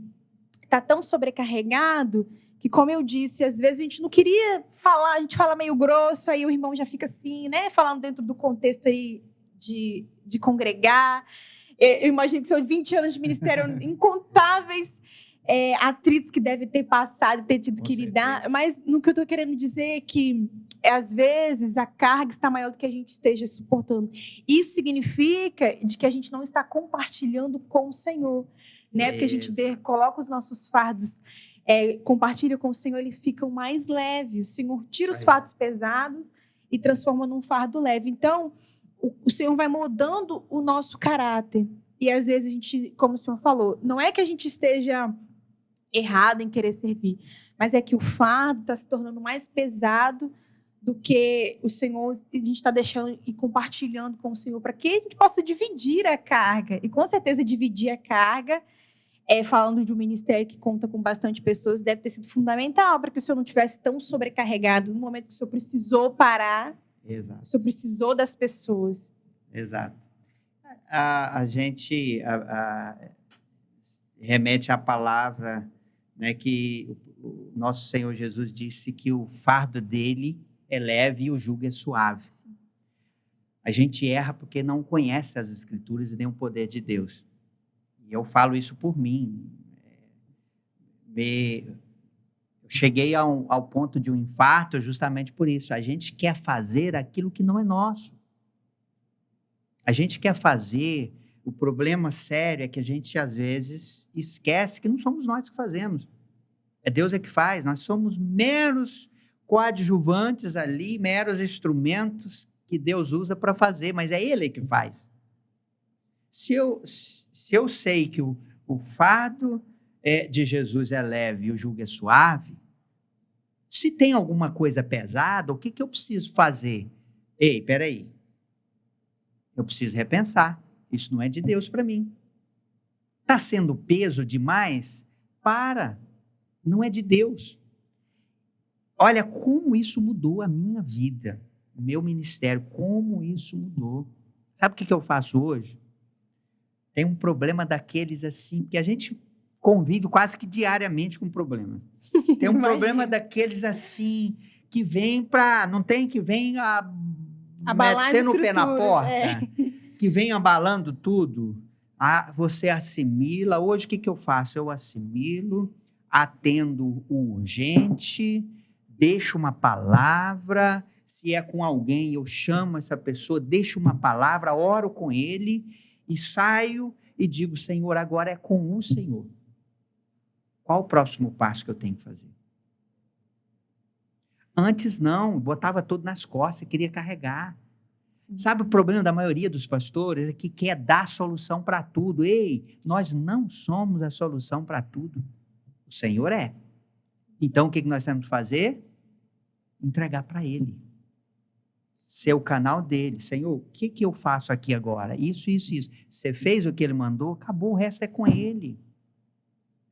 está tão sobrecarregado que, como eu disse, às vezes a gente não queria falar, a gente fala meio grosso, aí o irmão já fica assim, né? Falando dentro do contexto aí de congregar. Eu imagino que são 20 anos de ministério, incontáveis atritos que deve ter passado e ter tido que lidar. Mas no que eu estou querendo dizer é que, às vezes, a carga está maior do que a gente esteja suportando. Isso significa de que a gente não está compartilhando com o Senhor, né? Porque a gente coloca os nossos fardos, compartilha com o Senhor, eles ficam mais leves. O Senhor tira os fardos pesados e transforma num fardo leve. Então, o Senhor vai moldando o nosso caráter. E, às vezes, a gente, como o Senhor falou, não é que a gente esteja errado em querer servir, mas é que o fardo está se tornando mais pesado do que o Senhor, a gente está deixando e compartilhando com o Senhor, para que a gente possa dividir a carga. E, com certeza, dividir a carga, falando de um ministério que conta com bastante pessoas, deve ter sido fundamental para que o Senhor não tivesse tão sobrecarregado no momento que o Senhor precisou parar. Exato. O Senhor precisou das pessoas. Exato. A gente remete à palavra, né, que o nosso Senhor Jesus disse que o fardo dele é leve e o jugo é suave. A gente erra porque não conhece as Escrituras e nem o poder de Deus. E eu falo isso por mim. Eu cheguei ao ponto de um infarto justamente por isso. A gente quer fazer aquilo que não é nosso. A gente quer fazer. O problema sério é que a gente, às vezes, esquece que não somos nós que fazemos. É Deus que faz. Nós somos meros coadjuvantes ali, meros instrumentos que Deus usa para fazer, mas é Ele que faz. Se eu sei que o o fardo de Jesus é leve e o jugo é suave, se tem alguma coisa pesada, o que que eu preciso fazer? Ei, peraí, eu preciso repensar. Isso não é de Deus para mim. Está sendo peso demais? Para, não é de Deus. Olha como isso mudou a minha vida, o meu ministério, como isso mudou. Sabe o que que eu faço hoje? Tem um problema daqueles assim, que a gente convive quase que diariamente com problema. Tem um problema Imagino. daqueles assim, que vem para, não tem que vem Abalar as metendo o pé na estruturas. porta, que vem abalando tudo. Ah, você assimila. Hoje o que que eu faço? Eu assimilo, atendo o urgente, deixo uma palavra. Se é com alguém, eu chamo essa pessoa, deixo uma palavra, oro com ele e saio e digo: Senhor, agora é com o Senhor. Qual o próximo passo que eu tenho que fazer? Antes não, botava tudo nas costas, queria carregar. Sabe o problema da maioria dos pastores? É que quer dar solução para tudo. Ei, nós não somos a solução para tudo. O Senhor é. Então, o que nós temos que fazer? Entregar para Ele. Ser o canal dele. Senhor, o que que eu faço aqui agora? Isso, isso, isso. Você fez o que Ele mandou, acabou, o resto é com Ele.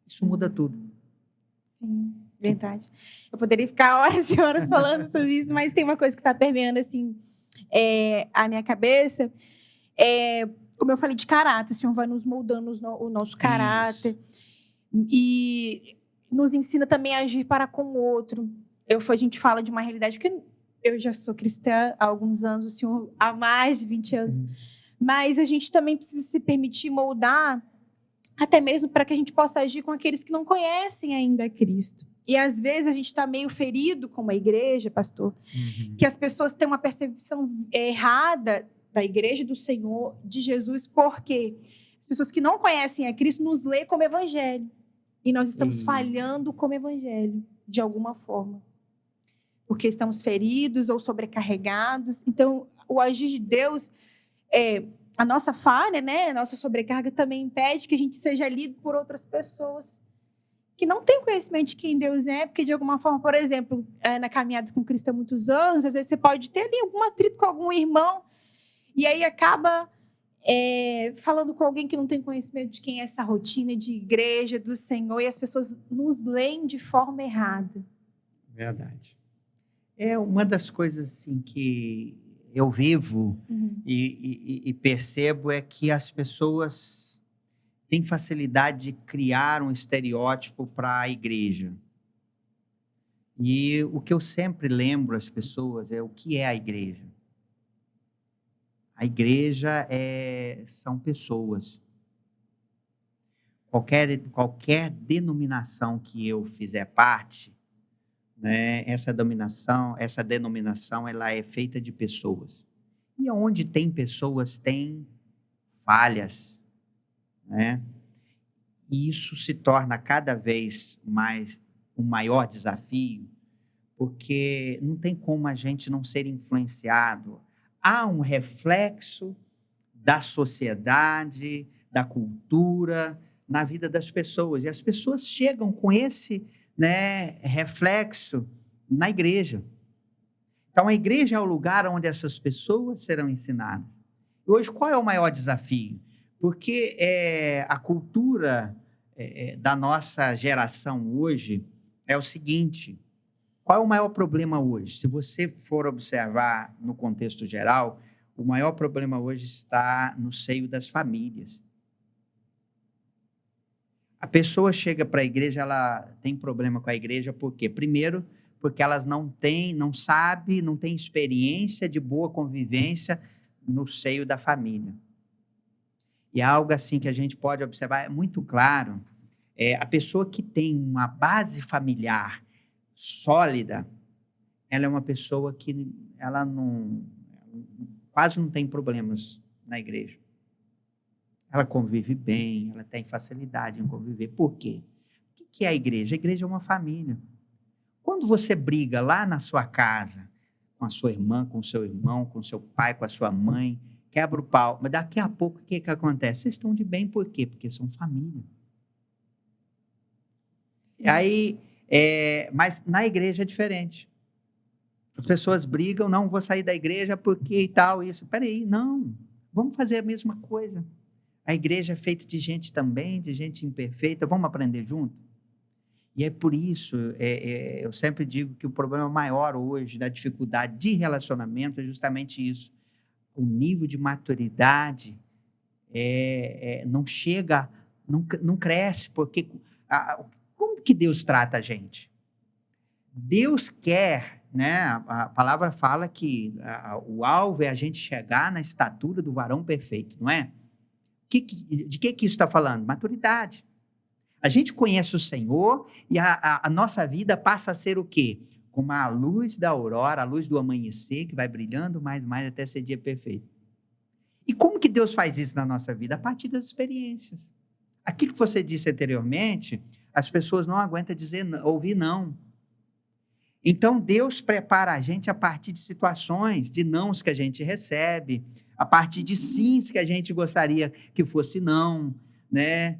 Isso muda tudo. Sim, verdade. Eu poderia ficar horas e horas falando sobre isso, mas tem uma coisa que está permeando assim, a minha cabeça. Como eu falei, de caráter. O Senhor vai nos moldando o nosso caráter. E nos ensina também a agir para com o outro. A gente fala de uma realidade, porque eu já sou cristã há alguns anos, o Senhor há mais de 20 anos. Mas a gente também precisa se permitir moldar, até mesmo para que a gente possa agir com aqueles que não conhecem ainda Cristo. E às vezes a gente está meio ferido como a igreja, pastor, que as pessoas têm uma percepção errada da igreja do Senhor, de Jesus, porque as pessoas que não conhecem a Cristo nos lê como evangelho. E nós estamos falhando como evangelho, de alguma forma. Porque estamos feridos ou sobrecarregados. Então, o agir de Deus, a nossa falha, né, a nossa sobrecarga também impede que a gente seja lido por outras pessoas que não têm conhecimento de quem Deus é, porque de alguma forma, por exemplo, na caminhada com Cristo há muitos anos, às vezes você pode ter ali algum atrito com algum irmão, e aí acaba falando com alguém que não tem conhecimento de quem é essa rotina de igreja, do Senhor, e as pessoas nos leem de forma errada. Verdade. É uma das coisas assim que eu vivo e percebo é que as pessoas têm facilidade de criar um estereótipo para a igreja. E o que eu sempre lembro às pessoas é o que é a igreja. A igreja são pessoas. Qualquer denominação que eu fizer parte, né, essa denominação ela é feita de pessoas. E onde tem pessoas, tem falhas, né? E isso se torna cada vez mais um maior desafio, porque não tem como a gente não ser influenciado. Há um reflexo da sociedade, da cultura, na vida das pessoas. E as pessoas chegam com esse, né, reflexo na igreja. Então, a igreja é o lugar onde essas pessoas serão ensinadas. E hoje, qual é o maior desafio? Porque a cultura da nossa geração hoje é o seguinte: qual é o maior problema hoje? Se você for observar no contexto geral, o maior problema hoje está no seio das famílias. A pessoa chega para a igreja, ela tem problema com a igreja, por quê? Primeiro, porque elas não têm experiência de boa convivência no seio da família. E é algo assim que a gente pode observar, é muito claro, a pessoa que tem uma base familiar sólida, ela é uma pessoa que ela quase não tem problemas na igreja. Ela convive bem, ela tem facilidade em conviver. Por quê? O que é a igreja? A igreja é uma família. Quando você briga lá na sua casa, com a sua irmã, com o seu irmão, com o seu pai, com a sua mãe, quebra o pau, mas daqui a pouco o que acontece? Vocês estão de bem por quê? Porque são família. Aí, mas na igreja é diferente. As pessoas brigam, não, vou sair da igreja porque e tal, isso. Peraí, não, vamos fazer a mesma coisa. A igreja é feita de gente também, de gente imperfeita, vamos aprender junto? E é por isso, eu sempre digo que o problema maior hoje da dificuldade de relacionamento é justamente isso. O nível de maturidade não chega, não cresce, porque como que Deus trata a gente? Deus quer, né? A palavra fala que o alvo é a gente chegar na estatura do varão perfeito, não é? De que isso está falando? Maturidade. A gente conhece o Senhor e a nossa vida passa a ser o quê? Como a luz da aurora, a luz do amanhecer, que vai brilhando mais e mais até ser dia perfeito. E como que Deus faz isso na nossa vida? A partir das experiências. Aquilo que você disse anteriormente, as pessoas não aguentam ouvir não. Então, Deus prepara a gente a partir de situações, de nãos que a gente recebe, a partir de sims que a gente gostaria que fosse não, né?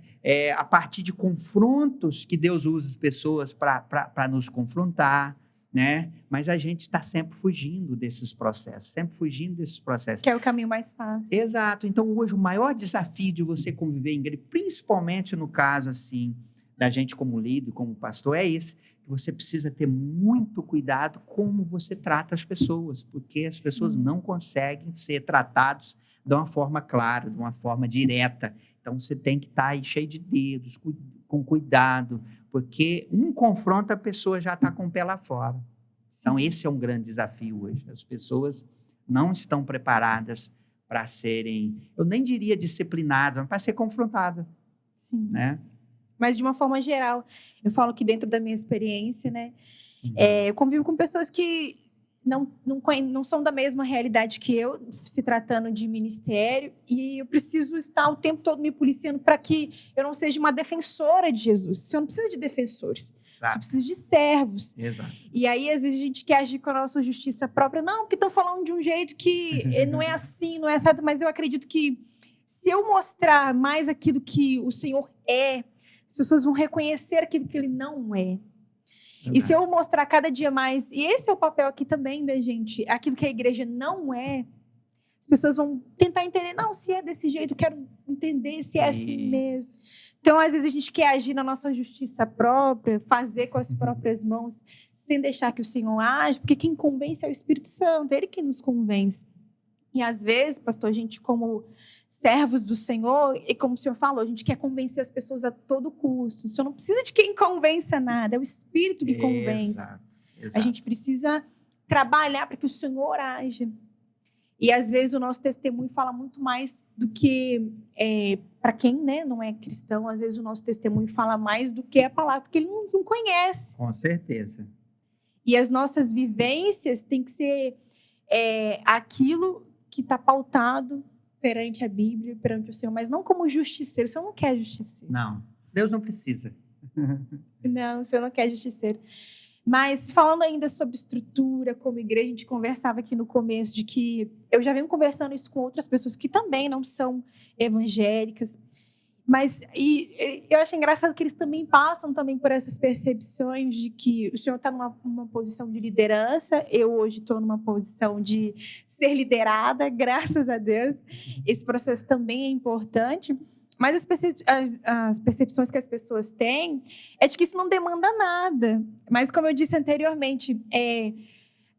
A partir de confrontos que Deus usa as pessoas para nos confrontar, né? Mas a gente está sempre fugindo desses processos, sempre fugindo desses processos. Que é o caminho mais fácil. Exato. Então, hoje, o maior desafio de você conviver em igreja, principalmente no caso, assim, da gente como líder, como pastor, é isso. Que você precisa ter muito cuidado como você trata as pessoas, porque as pessoas não conseguem ser tratadas de uma forma clara, de uma forma direta. Então, você tem que estar aí cheio de dedos, com cuidado, porque um confronto, a pessoa já está com o pé lá fora. Então, esse é um grande desafio hoje. As pessoas não estão preparadas para serem, eu nem diria disciplinadas, mas para ser confrontadas. Sim. Né? Mas, de uma forma geral, eu falo que dentro da minha experiência, né, eu convivo com pessoas que não são da mesma realidade que eu, se tratando de ministério, e eu preciso estar o tempo todo me policiando para que eu não seja uma defensora de Jesus. O Senhor não precisa de defensores, você precisa de servos. Exato. E aí, às vezes, a gente quer agir com a nossa justiça própria. Não, porque estão falando de um jeito que não é assim, não é certo, mas eu acredito que se eu mostrar mais aquilo que o Senhor é, as pessoas vão reconhecer aquilo que Ele não é. E se eu mostrar cada dia mais, e esse é o papel aqui também da gente, aquilo que a igreja não é, as pessoas vão tentar entender, não, se é desse jeito, eu quero entender se é assim mesmo. Então, às vezes, a gente quer agir na nossa justiça própria, fazer com as próprias mãos, sem deixar que o Senhor age, porque quem convence é o Espírito Santo, é Ele que nos convence. E, às vezes, pastor, a gente, como servos do Senhor, e como o Senhor falou, a gente quer convencer as pessoas a todo custo. O Senhor não precisa de quem convença nada, é o Espírito que convence. Exato. A gente precisa trabalhar para que o Senhor haja. E, às vezes, o nosso testemunho fala muito mais do que, para quem, né, não é cristão, às vezes o nosso testemunho fala mais do que a palavra, porque ele nos não conhece. Com certeza. E as nossas vivências têm que ser aquilo que está pautado perante a Bíblia, perante o Senhor, mas não como justiceiro. O Senhor não quer justiceiro. Não, Deus não precisa. Não, o Senhor não quer justiceiro. Mas falando ainda sobre estrutura, como igreja, a gente conversava aqui no começo de que eu já venho conversando isso com outras pessoas que também não são evangélicas, mas eu acho engraçado que eles também passam também por essas percepções de que o Senhor está numa posição de liderança, eu hoje estou numa posição de ser liderada, graças a Deus. Esse processo também é importante, mas as percepções que as pessoas têm é de que isso não demanda nada. Mas, como eu disse anteriormente,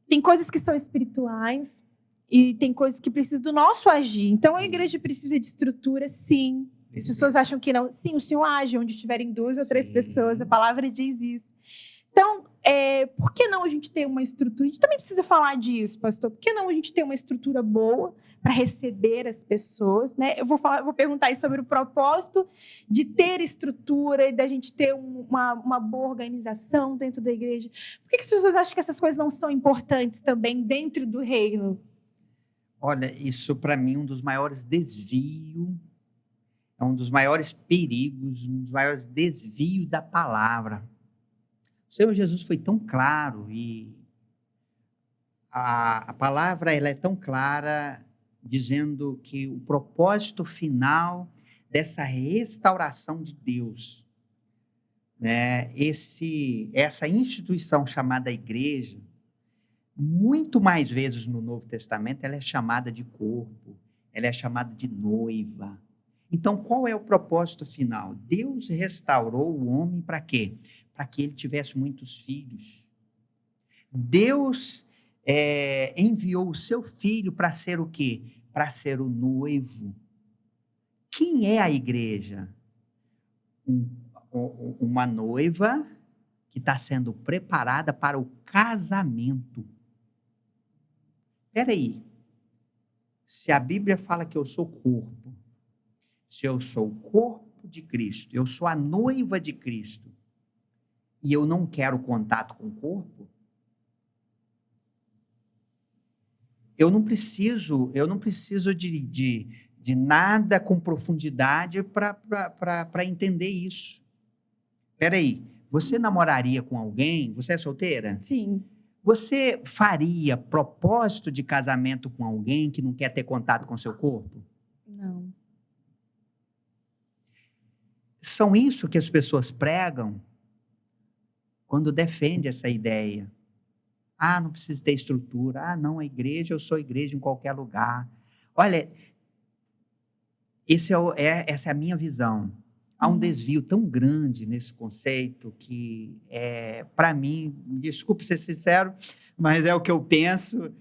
tem coisas que são espirituais e tem coisas que precisam do nosso agir. Então, a igreja precisa de estrutura, sim. As pessoas acham que não. Sim, o Senhor age onde estiverem 2 ou 3 pessoas. A palavra diz isso. Então, por que não a gente ter uma estrutura? A gente também precisa falar disso, pastor. Por que não a gente ter uma estrutura boa para receber as pessoas, né? Eu vou perguntar aí sobre o propósito de ter estrutura e da gente ter uma boa organização dentro da igreja. Por que as pessoas acham que essas coisas não são importantes também dentro do reino? Olha, isso para mim é um dos maiores desvios, é um dos maiores perigos, um dos maiores desvios da palavra. O Senhor Jesus foi tão claro e a palavra ela é tão clara, dizendo que o propósito final dessa restauração de Deus né? Essa instituição chamada igreja, muito mais vezes no Novo Testamento, ela é chamada de corpo, ela é chamada de noiva. Então, qual é o propósito final? Deus restaurou o homem para quê? Para que ele tivesse muitos filhos. Deus enviou o seu filho para ser o quê? Para ser o noivo. Quem é a igreja? Uma noiva que está sendo preparada para o casamento. Espera aí. Se a Bíblia fala que eu sou corpo, se eu sou o corpo de Cristo, eu sou a noiva de Cristo, e eu não quero contato com o corpo, eu não preciso de nada com profundidade para entender isso. Espera aí. Você namoraria com alguém? Você é solteira? Sim. Você faria propósito de casamento com alguém que não quer ter contato com seu corpo? Não. São isso que as pessoas pregam quando defendem essa ideia. Ah, não precisa ter estrutura. Ah, não, a igreja, eu sou igreja em qualquer lugar. Olha, essa é a minha visão. Há um desvio tão grande nesse conceito que, para mim, desculpe ser sincero, mas é o que eu penso,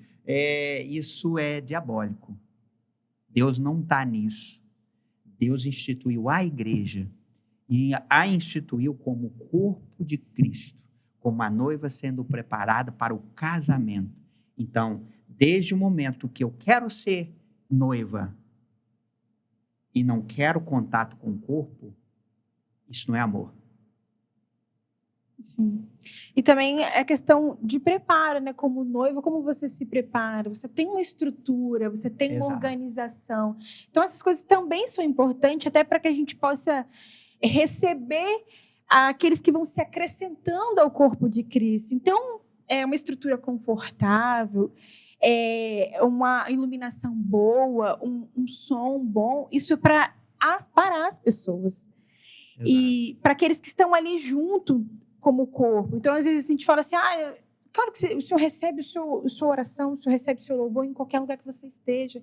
isso é diabólico. Deus não está nisso. Deus instituiu a igreja e a instituiu como corpo de Cristo, como a noiva sendo preparada para o casamento. Então, desde o momento que eu quero ser noiva e não quero contato com o corpo, isso não é amor. Sim. E também é questão de preparo, né? Como noiva, como você se prepara? Você tem uma estrutura, você tem uma Exato. organização. Então, essas coisas também são importantes, até para que a gente possa receber aqueles que vão se acrescentando ao corpo de Cristo. Então, é uma estrutura confortável, uma iluminação boa, um som bom. Isso é para as pessoas. Exato. E para aqueles que estão ali junto como corpo. Então, às vezes, a gente fala assim, claro que o Senhor recebe a sua oração, o Senhor recebe o seu louvor em qualquer lugar que você esteja.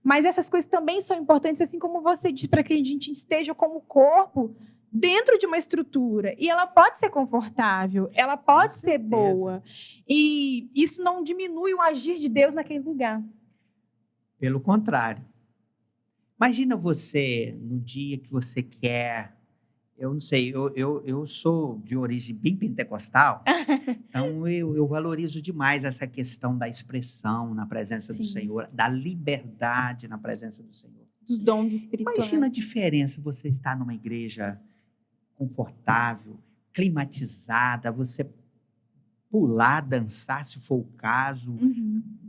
Mas essas coisas também são importantes, assim como você diz, para que a gente esteja como corpo dentro de uma estrutura. E ela pode ser confortável, ela pode ser boa. E isso não diminui o agir de Deus naquele lugar. Pelo contrário. Imagina você, no dia que você quer... Eu não sei, eu sou de origem bem pentecostal, então eu valorizo demais essa questão da expressão na presença do Senhor, da liberdade na presença do Senhor. Dos dons espirituais. Imagina a diferença você estar numa igreja confortável, climatizada, você pular, dançar, se for o caso,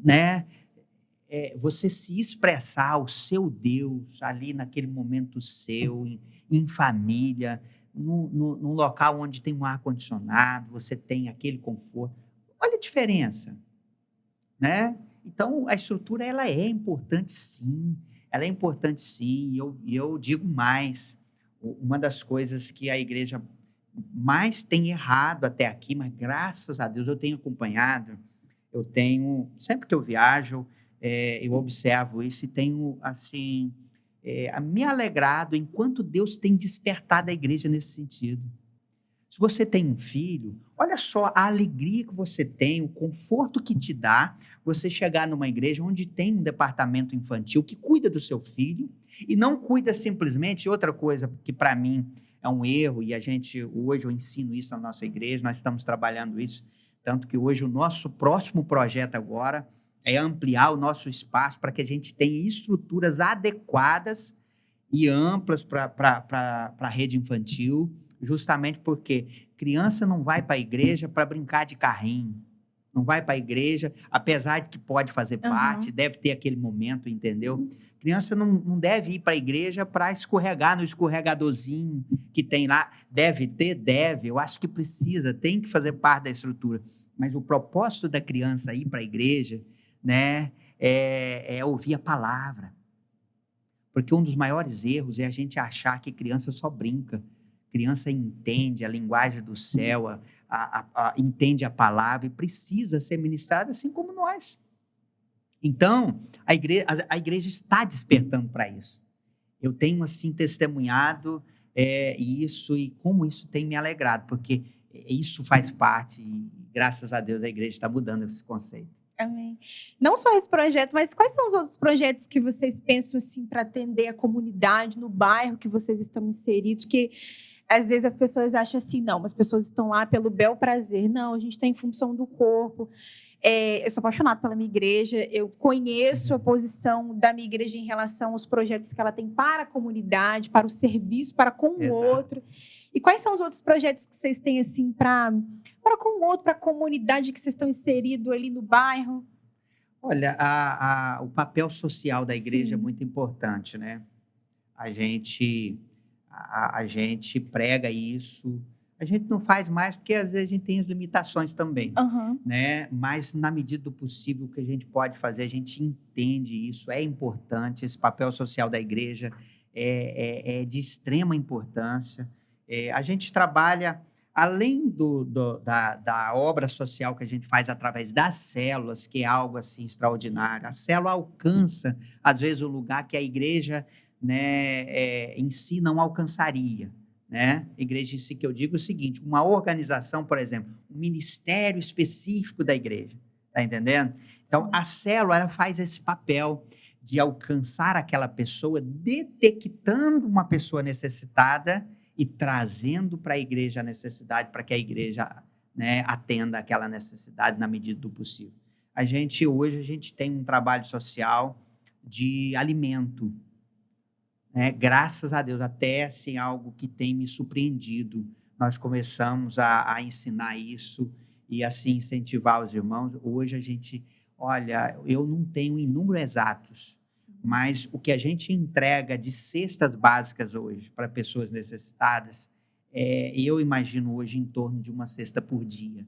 né? Você se expressar ao seu Deus ali naquele momento seu, em família, num local onde tem um ar-condicionado, você tem aquele conforto. Olha a diferença, né? Então, a estrutura, ela é importante sim, ela é importante sim, e eu digo mais, uma das coisas que a igreja mais tem errado até aqui, mas graças a Deus eu tenho acompanhado, sempre que eu viajo, eu observo isso e tenho, assim, me alegrado enquanto Deus tem despertado a igreja nesse sentido. Se você tem um filho, olha só a alegria que você tem, o conforto que te dá você chegar numa igreja onde tem um departamento infantil que cuida do seu filho e não cuida simplesmente, outra coisa que para mim é um erro, e hoje eu ensino isso na nossa igreja, nós estamos trabalhando isso, tanto que hoje o nosso próximo projeto agora é ampliar o nosso espaço para que a gente tenha estruturas adequadas e amplas para a rede infantil, justamente porque criança não vai para a igreja para brincar de carrinho, não vai para a igreja, apesar de que pode fazer parte, deve ter aquele momento, entendeu? Criança não deve ir para a igreja para escorregar no escorregadorzinho que tem lá. Deve ter? Deve. Eu acho que precisa, tem que fazer parte da estrutura. Mas o propósito da criança ir para a igreja, né, é ouvir a palavra. Porque um dos maiores erros é a gente achar que criança só brinca. Criança entende a linguagem do céu, entende a palavra e precisa ser ministrada assim como nós. Então, a igreja está despertando para isso. Eu tenho, assim, testemunhado isso e como isso tem me alegrado, porque isso faz parte e, graças a Deus, a igreja está mudando esse conceito. Amém. Não só esse projeto, mas quais são os outros projetos que vocês pensam assim para atender a comunidade no bairro que vocês estão inseridos? Que às vezes as pessoas acham assim, não, as pessoas estão lá pelo bel prazer. Não, a gente está em função do corpo. Eu sou apaixonada pela minha igreja, eu conheço a posição da minha igreja em relação aos projetos que ela tem para a comunidade, para o serviço, para com o Exato. outro. E quais são os outros projetos que vocês têm assim para com o outro, para a comunidade que vocês estão inseridos ali no bairro? Olha, o papel social da igreja é Sim. muito importante, né? A gente prega isso. A gente não faz mais porque às vezes a gente tem as limitações também, Aham. né? Mas na medida do possível o que a gente pode fazer, a gente entende isso, é importante. Esse papel social da igreja é de extrema importância. A gente trabalha além da obra social que a gente faz através das células, que é algo assim extraordinário. A célula alcança às vezes o lugar que a igreja, né, em si não alcançaria, né? Igreja em si, que eu digo o seguinte: uma organização, por exemplo, um ministério específico da igreja, tá entendendo? Então, a célula, ela faz esse papel de alcançar aquela pessoa, detectando uma pessoa necessitada e trazendo para a igreja a necessidade, para que a igreja, né, atenda aquela necessidade na medida do possível. Hoje, a gente tem um trabalho social de alimento, né? Graças a Deus, até assim, algo que tem me surpreendido. Nós começamos a ensinar isso e assim incentivar os irmãos. Hoje olha, eu não tenho em números exatos, mas o que a gente entrega de cestas básicas hoje para pessoas necessitadas, eu imagino hoje em torno de uma cesta por dia,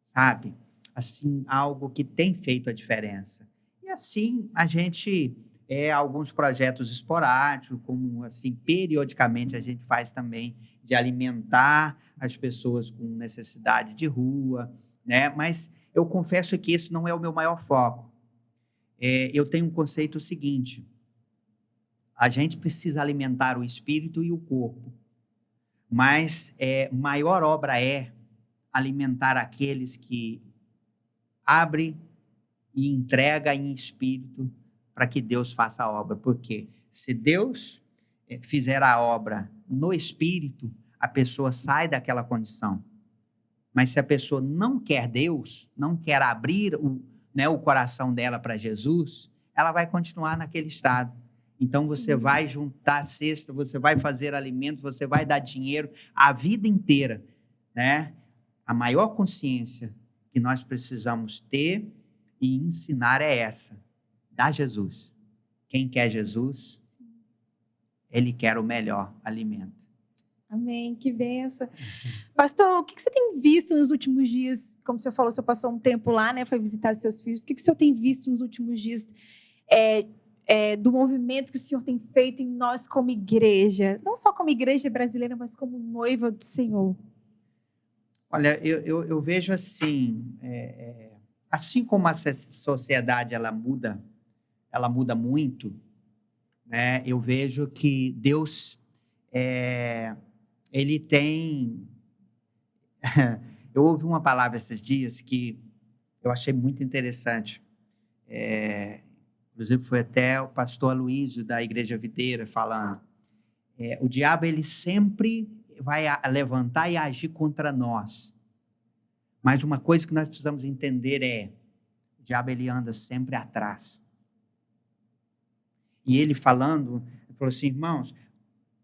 sabe? Assim, algo que tem feito a diferença. E assim, a gente alguns projetos esporádicos, como assim, periodicamente a gente faz também de alimentar as pessoas com necessidade de rua, né? Mas eu confesso que esse não é o meu maior foco. Eu tenho um conceito seguinte: a gente precisa alimentar o espírito e o corpo, mas maior obra é alimentar aqueles que abre e entrega em espírito para que Deus faça a obra. Porque se Deus fizer a obra no espírito, a pessoa sai daquela condição. Mas se a pessoa não quer Deus, não quer abrir o coração dela para Jesus, ela vai continuar naquele estado. Então você Sim. vai juntar cesta, você vai fazer alimento, você vai dar dinheiro a vida inteira, né? A maior consciência que nós precisamos ter e ensinar é essa: dá Jesus. Quem quer Jesus, ele quer o melhor alimento. Amém, que benção. Pastor, o que você tem visto nos últimos dias? Como o senhor falou, o senhor passou um tempo lá, né? Foi visitar seus filhos. O que o senhor tem visto nos últimos dias do movimento que o senhor tem feito em nós como igreja? Não só como igreja brasileira, mas como noiva do Senhor. Olha, eu vejo assim, assim como a sociedade ela muda muito, né? Eu vejo que Deus, ele tem. Eu ouvi uma palavra esses dias que eu achei muito interessante. Inclusive foi até o pastor Aloysio da Igreja Videira falando. O diabo ele sempre vai levantar e agir contra nós. Mas uma coisa que nós precisamos entender o diabo ele anda sempre atrás. E ele falou assim: irmãos,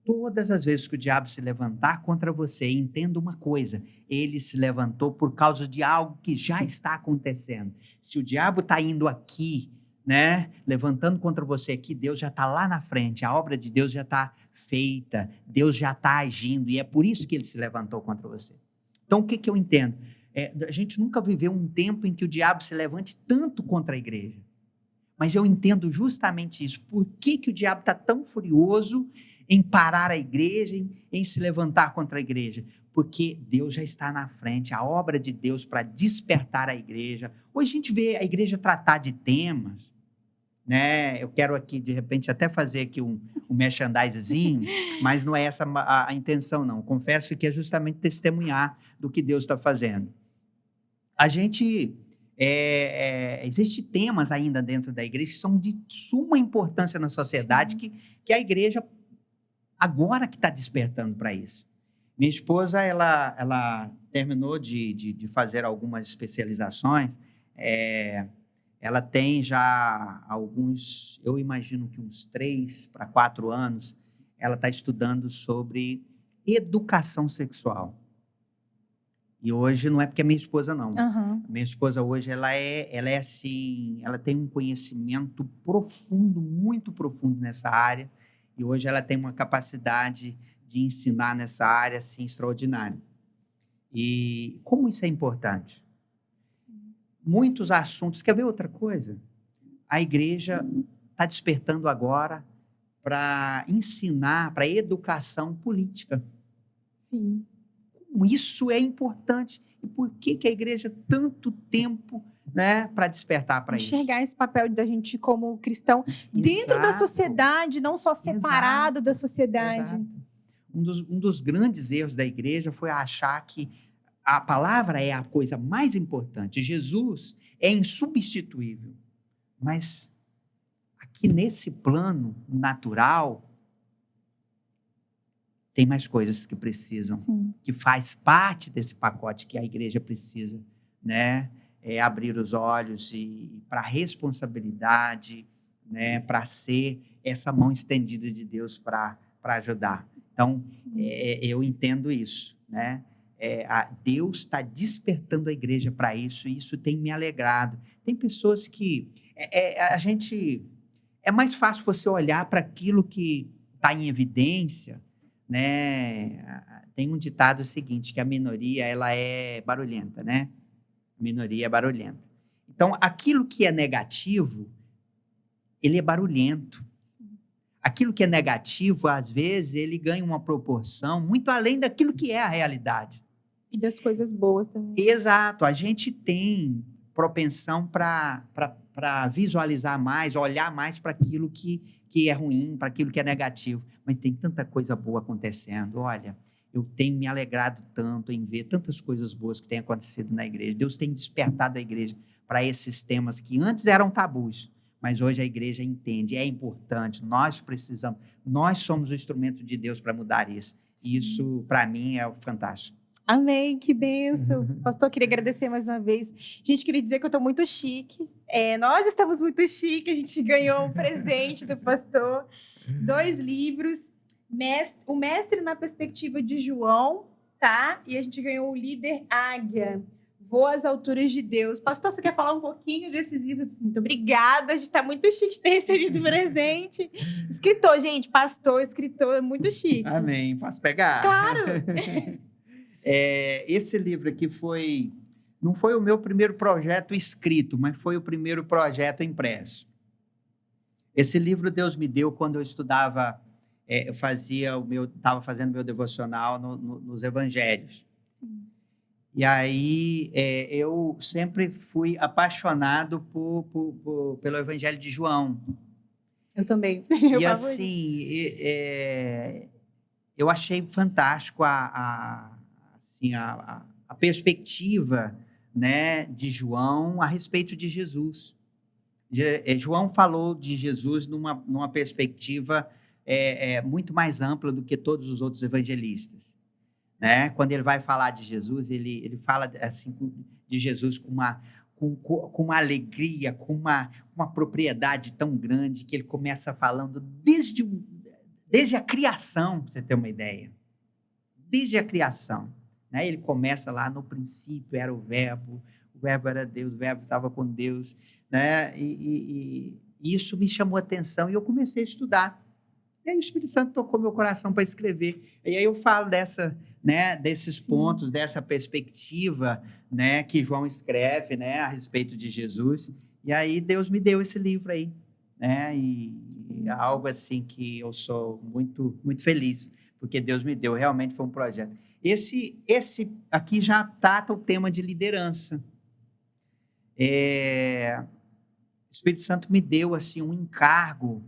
todas as vezes que o diabo se levantar contra você, entenda uma coisa: ele se levantou por causa de algo que já está acontecendo. Se o diabo está indo aqui, né, levantando contra você aqui, Deus já está lá na frente, a obra de Deus já está feita, Deus já está agindo, e é por isso que ele se levantou contra você. Então, o que eu entendo? A gente nunca viveu um tempo em que o diabo se levante tanto contra a igreja. Mas eu entendo justamente isso. Por que o diabo está tão furioso em parar a igreja, em se levantar contra a igreja, porque Deus já está na frente, a obra de Deus para despertar a igreja. Hoje a gente vê a igreja tratar de temas, né? Eu quero aqui, de repente, até fazer aqui um merchandisezinho, mas não é essa a intenção, não. Confesso que é justamente testemunhar do que Deus está fazendo. A gente... Existem temas ainda dentro da igreja que são de suma importância na sociedade, que a igreja agora que está despertando para isso. Minha esposa, ela terminou de fazer algumas especializações, ela tem já alguns, eu imagino que uns 3 para 4 anos, ela está estudando sobre educação sexual. E hoje não é porque é minha esposa, não. Aham. Minha esposa hoje, ela é assim, ela tem um conhecimento profundo, muito profundo nessa área, e hoje ela tem uma capacidade de ensinar nessa área, assim, extraordinária. E como isso é importante? Muitos assuntos, quer ver outra coisa? A igreja está despertando agora para ensinar, para educação política. Sim. Como isso é importante e por que a igreja tanto tempo, né, para despertar para isso? Enxergar esse papel da gente como cristão dentro da Exato, sociedade, não só separado da sociedade. exato. Um dos grandes erros da igreja foi achar que a palavra é a coisa mais importante. Jesus é insubstituível. Mas aqui nesse plano natural, tem mais coisas que precisam, Sim. que faz parte desse pacote que a igreja precisa, né? Abrir os olhos para a responsabilidade, né? Para ser essa mão estendida de Deus para ajudar. Então, eu entendo isso, né? Deus está despertando a igreja para isso, e isso tem me alegrado. Tem pessoas que a gente... É mais fácil você olhar para aquilo que está em evidência, né? Tem um ditado seguinte, que a minoria ela é barulhenta, né? A minoria é barulhenta. Então, aquilo que é negativo, ele é barulhento. Aquilo que é negativo, às vezes, ele ganha uma proporção muito além daquilo que é a realidade. E das coisas boas também. Exato. A gente tem propensão para visualizar mais, olhar mais para aquilo que é ruim, para aquilo que é negativo. Mas tem tanta coisa boa acontecendo. Olha, eu tenho me alegrado tanto em ver tantas coisas boas que têm acontecido na igreja. Deus tem despertado a igreja para esses temas que antes eram tabus, mas hoje a igreja entende, é importante, nós precisamos, nós somos o instrumento de Deus para mudar isso. E isso, para mim, é fantástico. Amém, que bênção. Pastor, queria agradecer mais uma vez. Gente, queria dizer que eu estou muito chique. Nós estamos muito chique, a gente ganhou um presente do pastor. 2 livros, o Mestre na Perspectiva de João, tá? E a gente ganhou o Líder Águia, Voa às Alturas de Deus. Pastor, você quer falar um pouquinho desses livros? Muito obrigada, a gente está muito chique de ter recebido o presente. Escritor, gente, pastor, escritor, é muito chique. Amém, posso pegar? Claro! Esse livro aqui não foi o meu primeiro projeto escrito, mas foi o primeiro projeto impresso. Esse livro Deus me deu quando eu estudava, estava fazendo meu devocional nos evangelhos. E aí eu sempre fui apaixonado pelo Evangelho de João. Eu também. E assim, eu achei fantástico a perspectiva, né, de João a respeito de Jesus. João falou de Jesus numa perspectiva muito mais ampla do que todos os outros evangelistas, né? Quando ele vai falar de Jesus, ele fala assim de Jesus com uma alegria, com uma propriedade tão grande, que ele começa falando desde a criação, para você ter uma ideia. Desde a criação, né? Ele começa lá: no princípio era o verbo era Deus, o verbo estava com Deus, né? E isso me chamou a atenção e eu comecei a estudar. E aí o Espírito Santo tocou meu coração para escrever. E aí eu falo desses pontos, dessa perspectiva, né, que João escreve, né, a respeito de Jesus. E aí Deus me deu esse livro aí, né? E é algo assim que eu sou muito, muito feliz, porque Deus me deu, realmente foi um projeto. Esse aqui já trata o tema de liderança. O Espírito Santo me deu assim um encargo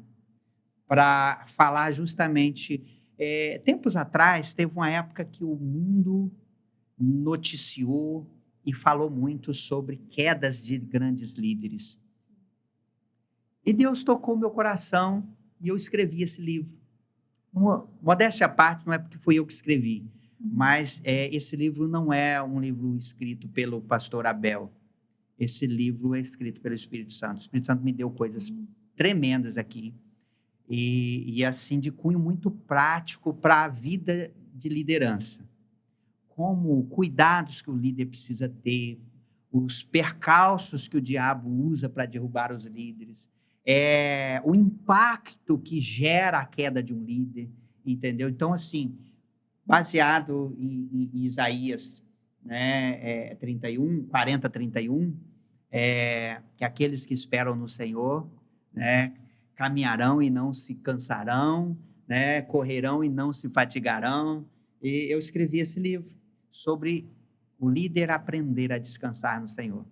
para falar justamente. Tempos atrás, teve uma época que o mundo noticiou e falou muito sobre quedas de grandes líderes. E Deus tocou meu coração e eu escrevi esse livro. Modéstia à parte, não é porque fui eu que escrevi, mas esse livro não é um livro escrito pelo pastor Abel. Esse livro é escrito pelo Espírito Santo. O Espírito Santo me deu coisas tremendas aqui. E assim, de cunho muito prático para a vida de liderança. Como cuidados que o líder precisa ter, os percalços que o diabo usa para derrubar os líderes, o impacto que gera a queda de um líder, entendeu? Então, assim, baseado em Isaías, né, 40, 31, que aqueles que esperam no Senhor, né, caminharão e não se cansarão, né, correrão e não se fatigarão. E eu escrevi esse livro sobre o líder aprender a descansar no Senhor.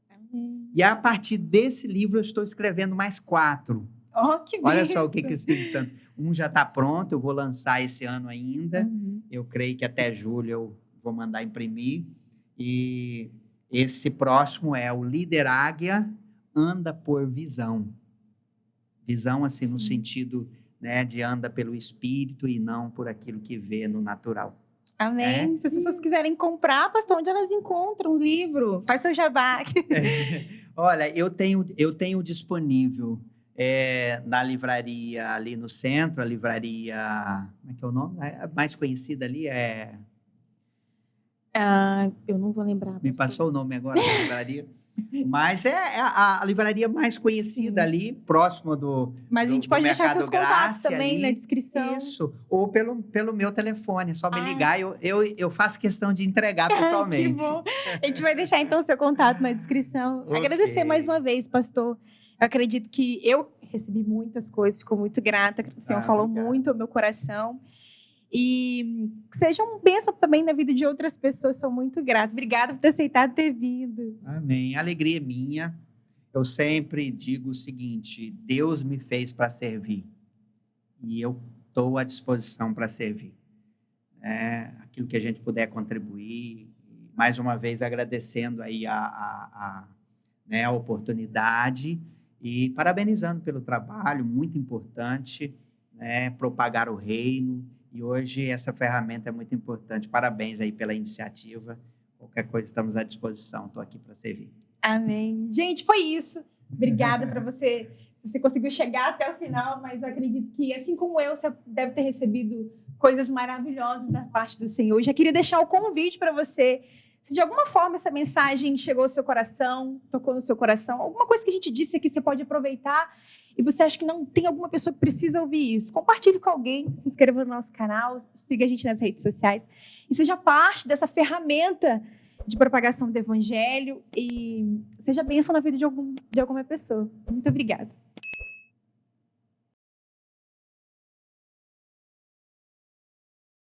Amém. E a partir desse livro eu estou escrevendo mais 4. Oh, que Olha só o que o Espírito Santo... Um já está pronto, eu vou lançar esse ano ainda. Eu creio que até julho eu vou mandar imprimir. E esse próximo é o Líder Águia anda por visão. Visão, assim, no sentido, né, de anda pelo Espírito e não por aquilo que vê no natural. Amém. Se as pessoas quiserem comprar, pastor, onde elas encontram o livro? Faz seu jabá. Olha, eu tenho disponível na livraria ali no centro, a livraria... Como é que é o nome? A mais conhecida ali é... Eu não vou lembrar. Me passou o nome agora da livraria. Mas é a livraria mais conhecida ali, próxima do Mas a gente pode deixar seus contatos também na descrição. Isso, ou pelo meu telefone, é só me ligar, eu faço questão de entregar pessoalmente. Que bom. A gente vai deixar então seu contato na descrição. Okay. Agradecer mais uma vez, pastor. Eu acredito que eu recebi muitas coisas, fico muito grata, o Senhor falou muito ao meu coração. E que seja um bênção também na vida de outras pessoas, sou muito grata. Obrigada por ter aceitado ter vindo. Amém. A alegria é minha. Eu sempre digo o seguinte: Deus me fez para servir. E eu estou à disposição para servir. Aquilo que a gente puder contribuir. Mais uma vez agradecendo aí a oportunidade e parabenizando pelo trabalho, muito importante, propagar o reino. E hoje essa ferramenta é muito importante. Parabéns aí pela iniciativa. Qualquer coisa, estamos à disposição. Estou aqui para servir. Amém. Gente, foi isso. Obrigada para você. Você conseguiu chegar até o final, mas eu acredito que, assim como eu, você deve ter recebido coisas maravilhosas da parte do Senhor. Eu já queria deixar o convite para você. Se de alguma forma essa mensagem chegou ao seu coração, tocou no seu coração, alguma coisa que a gente disse aqui você pode aproveitar e você acha que não tem alguma pessoa que precisa ouvir isso, compartilhe com alguém, se inscreva no nosso canal, siga a gente nas redes sociais e seja parte dessa ferramenta de propagação do Evangelho e seja bênção na vida de alguma pessoa. Muito obrigada.